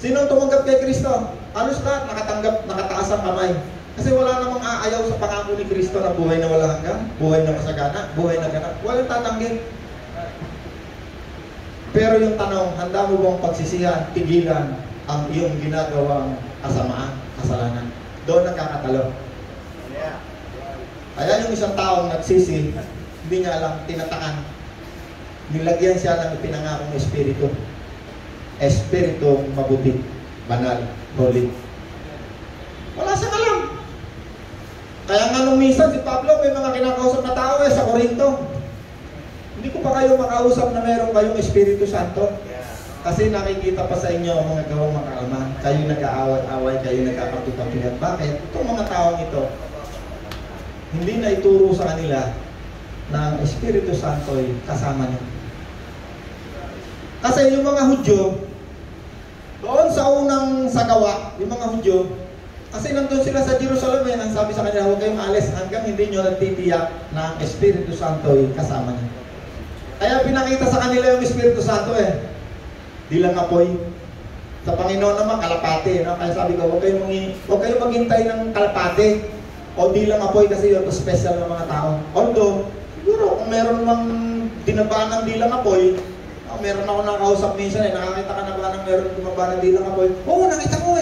Sino tumanggap kay Kristo? Halos lahat nakatanggap, nakataas ang kamay. Kasi wala namang aayaw sa pangako ni Kristo na buhay na wala hanggan, buhay na masagana, buhay na ganap. Walang tatanggin. Pero yung tanong, handa mo bang pagsisihan, tigilan ang iyong ginagawang kasamaan, kasalanan? Doon nagkakatalo. Kaya yung isang taong nagsisi, hindi niya alam, tinatakan. Nilagyan siya ng ipinangakong espiritu. Espiritu mabuti, banal, holy. Wala siyang alam. Kaya nga nung minsan si Pablo may mga kinakausap na tao sa Corinto. Hindi ko pa kayo makausap na meron kayong Espiritu Santo. Kasi nakikita pa sa inyo ang mga gawang makaalma. Kayo nag-aaway-away, kayo nagkakapit-kapitan. Bakit? Itong mga taong ito, hindi na ituro sa kanila na ang Espiritu Santo ay kasama niya. Kasi yung mga Hudyo, doon sa unang sagawa, yung mga Hudyo, kasi nandun sila sa Jerusalem, ang sabi sa kanila, huwag kayong maalis hanggang hindi nyo nagtitiyak na ang Espiritu Santo ay kasama niya. Kaya pinakita sa kanila yung Espiritu Santo di lang apoy. Sa Panginoon naman, kalapate. No? Kaya sabi ko, huwag kayong maghintay ng kalapate o di lang apoy kasi yun, special ng mga tao. Although, siguro, kung meron mang dinabaan ng di lang apoy, meron ako nakausap minsan nakakita ka na ba ng meron bumaba ng di lang apoy? Oo, nakita ko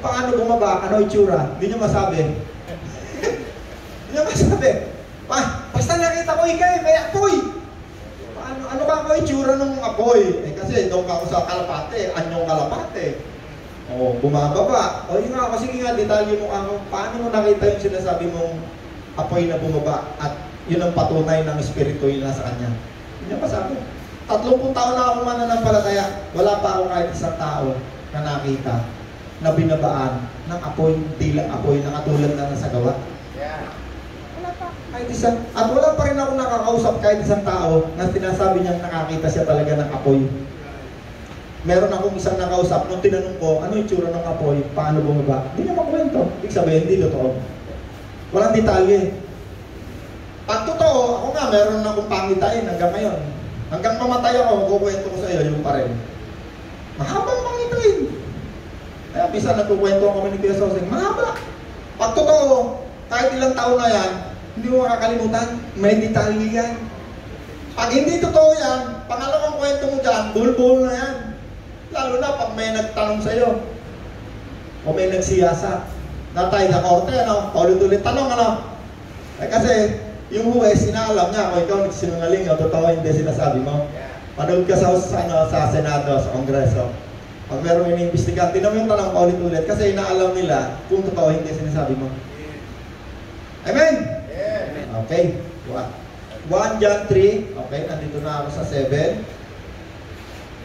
Paano bumaba? Ano itsura? Hindi nyo masabi. Hindi nyo masabi. Basta nakita ko may apoy. Ano ba ako itsura ng apoy? Kasi doon ka ako sa kalapate. Anyong kalapate. Bumababa. Yun nga, sige nga, detalye mo ako. Paano mo nakita yung sinasabi mong apoy na bumaba at yun ang patunay ng espiritu yung nasa kanya? Hindi nyo masabi. 30 taon na ako mananampalataya. Wala pa ako kahit isang tao na nakita na binabaan ng apoy, dilang apoy na katulad na nasagawa. Wala pa. Kahit isang, at wala pa rin ako nakakausap kahit isang tao na sinasabi niyang nakakita siya talaga ng apoy. Meron akong isang nakausap, nung tinanong ko, ano yung tsura ng apoy, paano bumaba? Hindi niya makwento. Ibig sabihin, hindi totoo. Walang detalye. Pag totoo, ako nga, meron akong pangitain hanggang ngayon. Hanggang mamatay ako, kukwento ko sa iyo, yung pa rin. Mahabang pangitain. Kaya bisa nagkukwento ang kami ni Kuya Soseng, mahaba. Pag totoo, kahit ilang taon na yan, hindi mo makakalimutan, may detalye yan. Pag hindi totoo yan, pangalawang kwento mo dyan, bulbul na yan. Lalo na pag may nagtanong sa'yo, o may nagsiyasa, natay na korte, ulit-ulit tanong, kasi yung huwes, inaalam niya kung ikaw nagsinungaling, totoo hindi sinasabi mo. Panood ka sa Senado, sa Kongreso. Pag meron iniimbestigahan, tinan mo yung tanong paulit-ulit kasi inaalam nila kung totoo hindi sinasabi mo. Amen? Okay. 1 John 3. Okay, nandito na ako sa 7.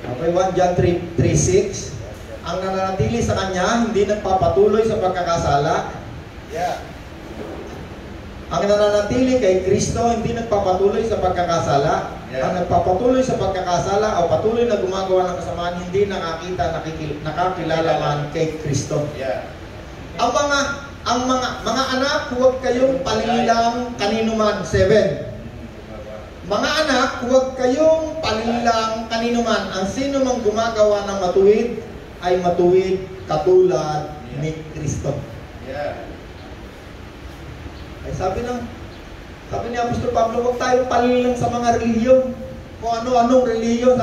Okay, 1 John 3:6. Ang nananatili sa Kanya, hindi nagpapatuloy sa pagkakasala. Ang nananatili kay Kristo, hindi nagpapatuloy sa pagkakasala. Ang nagpapatuloy sa pagkakasala o patuloy na gumagawa ng kasamaan, hindi nakakilala man kay Kristo. Ang mga anak, huwag kayong palilang kaninuman. 7. Mga anak, huwag kayong palilang kaninuman. Ang sino mang gumagawa ng matuwid ay matuwid katulad ni Kristo. Ay sabi ni Apostol Pablo, huwag tayong palilang sa mga relihiyon. Kung ano-anong relihiyon.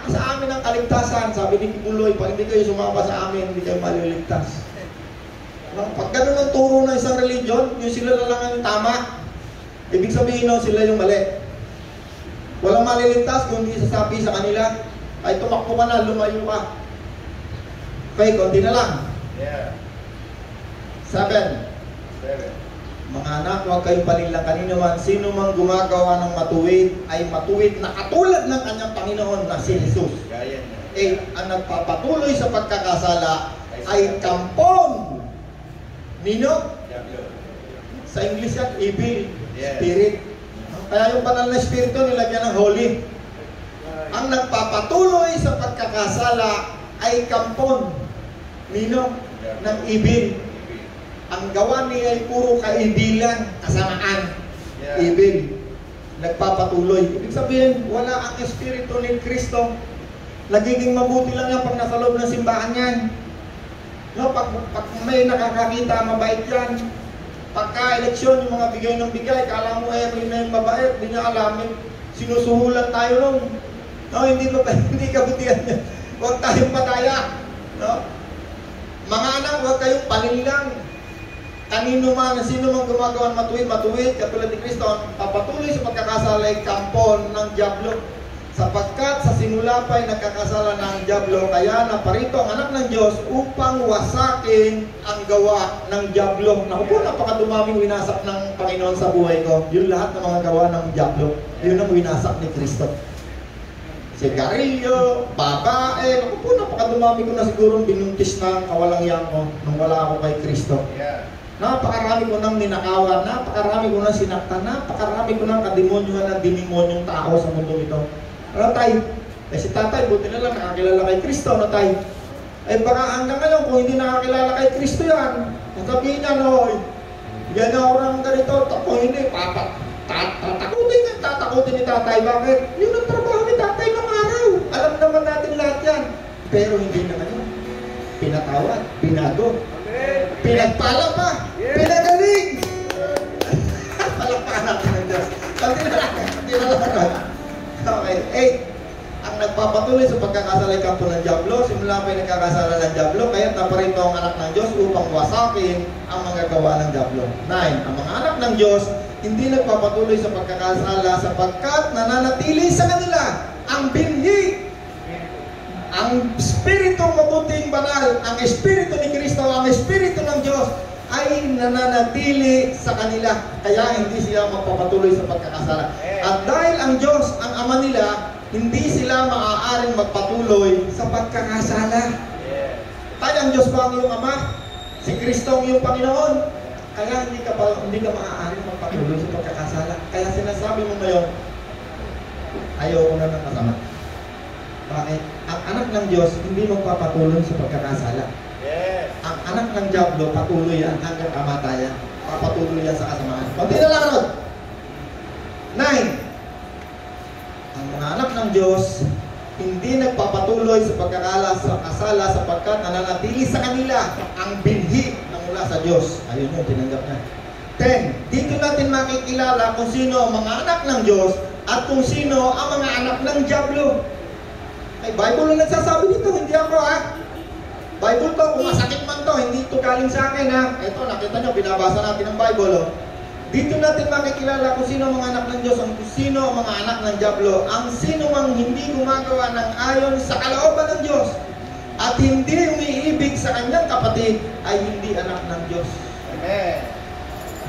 Sa amin ang kaligtasan. Sabi ni Kibuloy, pag hindi kayo sumama sa amin, hindi kayo maliligtas. Pag ganun ang turo ng isang relihiyon, yung sila lang ang tama. Ibig sabihin sila yung mali. Walang maliligtas kung hindi sasabi sa kanila, ay tumakbo ka na, lumayo ka. Okay, konti na lang. 7. Mga anak, huwag kayong panilang kanino man. Sino mang gumagawa ng matuwid ay matuwid na katulad ng kanyang Panginoon na si Jesus. 8. Ang nagpapatuloy sa pagkakasala ay kampon. Nino? Sa English yan, evil spirit. Kaya yung banal na espiritu nilagyan ng holy. Ang nagpapatuloy sa pagkakasala ay kampon. Nino? Ng evil. Ang gawa niya ay puro kaibilan, kasamaan. Evil. Nagpapatuloy. Ibig sabihin, wala ang espiritu ni Kristo. Nagiging mabuti lang yan pag nasa loob ng simbahan yan. No, pag may nakakakita, mabait yan. Pagka-eleksyon, yung mga bigay ng bigay, kala mo may na yung mabait, hindi niya alam, sinusuhulan tayo nung. No, hindi kabutihan yan. Huwag tayong pataya. No? Mga anak, huwag kayong paninlang. Kanino man, sino man gumagawa ng matuwid, katulad ni Kristo, papatuloy sa pagkakasala ay kampon ng diablo. Sapagkat sa simula pa ay nagkakasala ng diablo, kaya naparito ang anak ng Diyos upang wasakin ang gawa ng diablo. Naku po, napakadumaming winasak ng Panginoon sa buhay ko. Yung lahat ng mga gawa ng diablo, yun ang winasak ni Kristo. Sigarilyo, babae, naku po, napakadumami ko na siguro binuntis na kawalangyang ko nung wala ako kay Kristo. Napakarami ko nang ninakawan, napakarami ko nang sinaktan, napakarami ko nang kademonyuhan at dinimonyong tao sa mundo ito. Ano tayo? Eh si tatay, buti na lang nakakilala kay Kristo, ano tayo? Eh baka hanggang ngayon, kung hindi nakakilala kay Kristo yan, sabihin niya, no, yan na orang ganito, kung hindi, tatakutin ni tatay. Bakit? Yun ang trabaho ni tatay ng araw. Alam naman natin lahat yan. Pero hindi naman yun. Pinatawad, binago. Pinagpala pa! Pinagaling! Palakpakan natin ng Diyos. Hindi na lang. Okay. 8. Ang nagpapatuloy sa pagkakasala ay kampo ng diablo. Simula pa ay nagkakasala ng diablo, kaya't naparito ang anak ng Diyos upang wasakin ang mga gawa ng diablo. 9. Ang mga anak ng Diyos hindi nagpapatuloy sa pagkakasala sapagkat nananatili sa kanila ang binhi. Ang Espiritong mabuting banal, ang Espiritu ni Kristo, ang Espiritu ng Diyos ay nananatili sa kanila. Kaya hindi sila magpapatuloy sa pagkakasala. At dahil ang Diyos, ang Ama nila, hindi sila maaaring magpatuloy sa pagkakasala. Tayo ang Diyos ba ang iyong Ama? Si Kristo ang iyong Panginoon. Kaya hindi ka maaaring magpatuloy sa pagkakasala. Kaya sinasabi mo ngayon, ayaw ko na ng kasama. Bakit? Ang anak ng Diyos hindi magpapatuloy sa pagkakasala. Ang anak ng diablo patuloy yan hanggang kamatayan. Papatuloy yan sa kasamaan. Kunti na lang ron. 9. Ang mga anak ng Diyos hindi nagpapatuloy sa pagkakasala sapagkat nananatili sa kanila ang binhi na mula sa Diyos. Ayun yun, tinanggap na. 10. Dito natin makikilala kung sino ang mga anak ng Diyos at kung sino ang mga anak ng diablo. Ay, Bible ang nagsasabi dito, hindi ako Bible to, kung masakit man to, hindi ito galing sa akin Ito, nakita nyo, binabasa natin ang Bible Dito natin makikilala kung sino ang mga anak ng Diyos, kung sino ang mga anak ng diablo. Ang sino mang hindi gumagawa ng ayon sa kalooban ng Diyos at hindi umiibig sa kanyang kapatid ay hindi anak ng Diyos. Amen.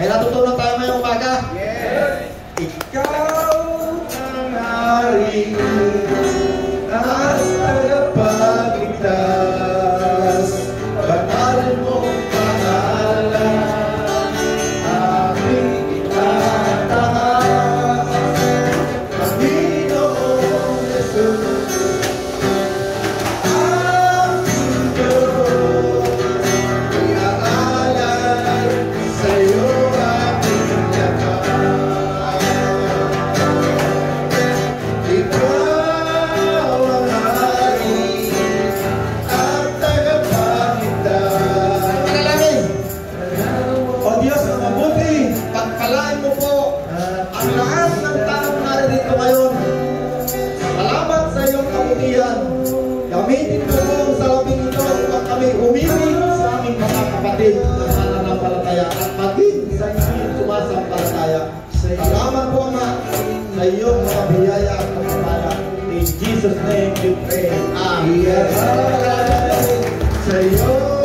May natutunan tayo ngayong umaga? Yes. Ikaw ang hari at tagapagligtas, banal mong pangalan, aming itataas, Panginoong Jesus. Aming Diyos, iaalay sa'yo aking lakas. Ikaw gamitin mo po sa labing ito upang kami umibig sa aming mga kapatid na mananampalataya at maging sa inyong sumasampalataya. Salamat po, Ama, sa iyong mga biyaya at kapapala. In Jesus' name we pray. Amen. Sa'yo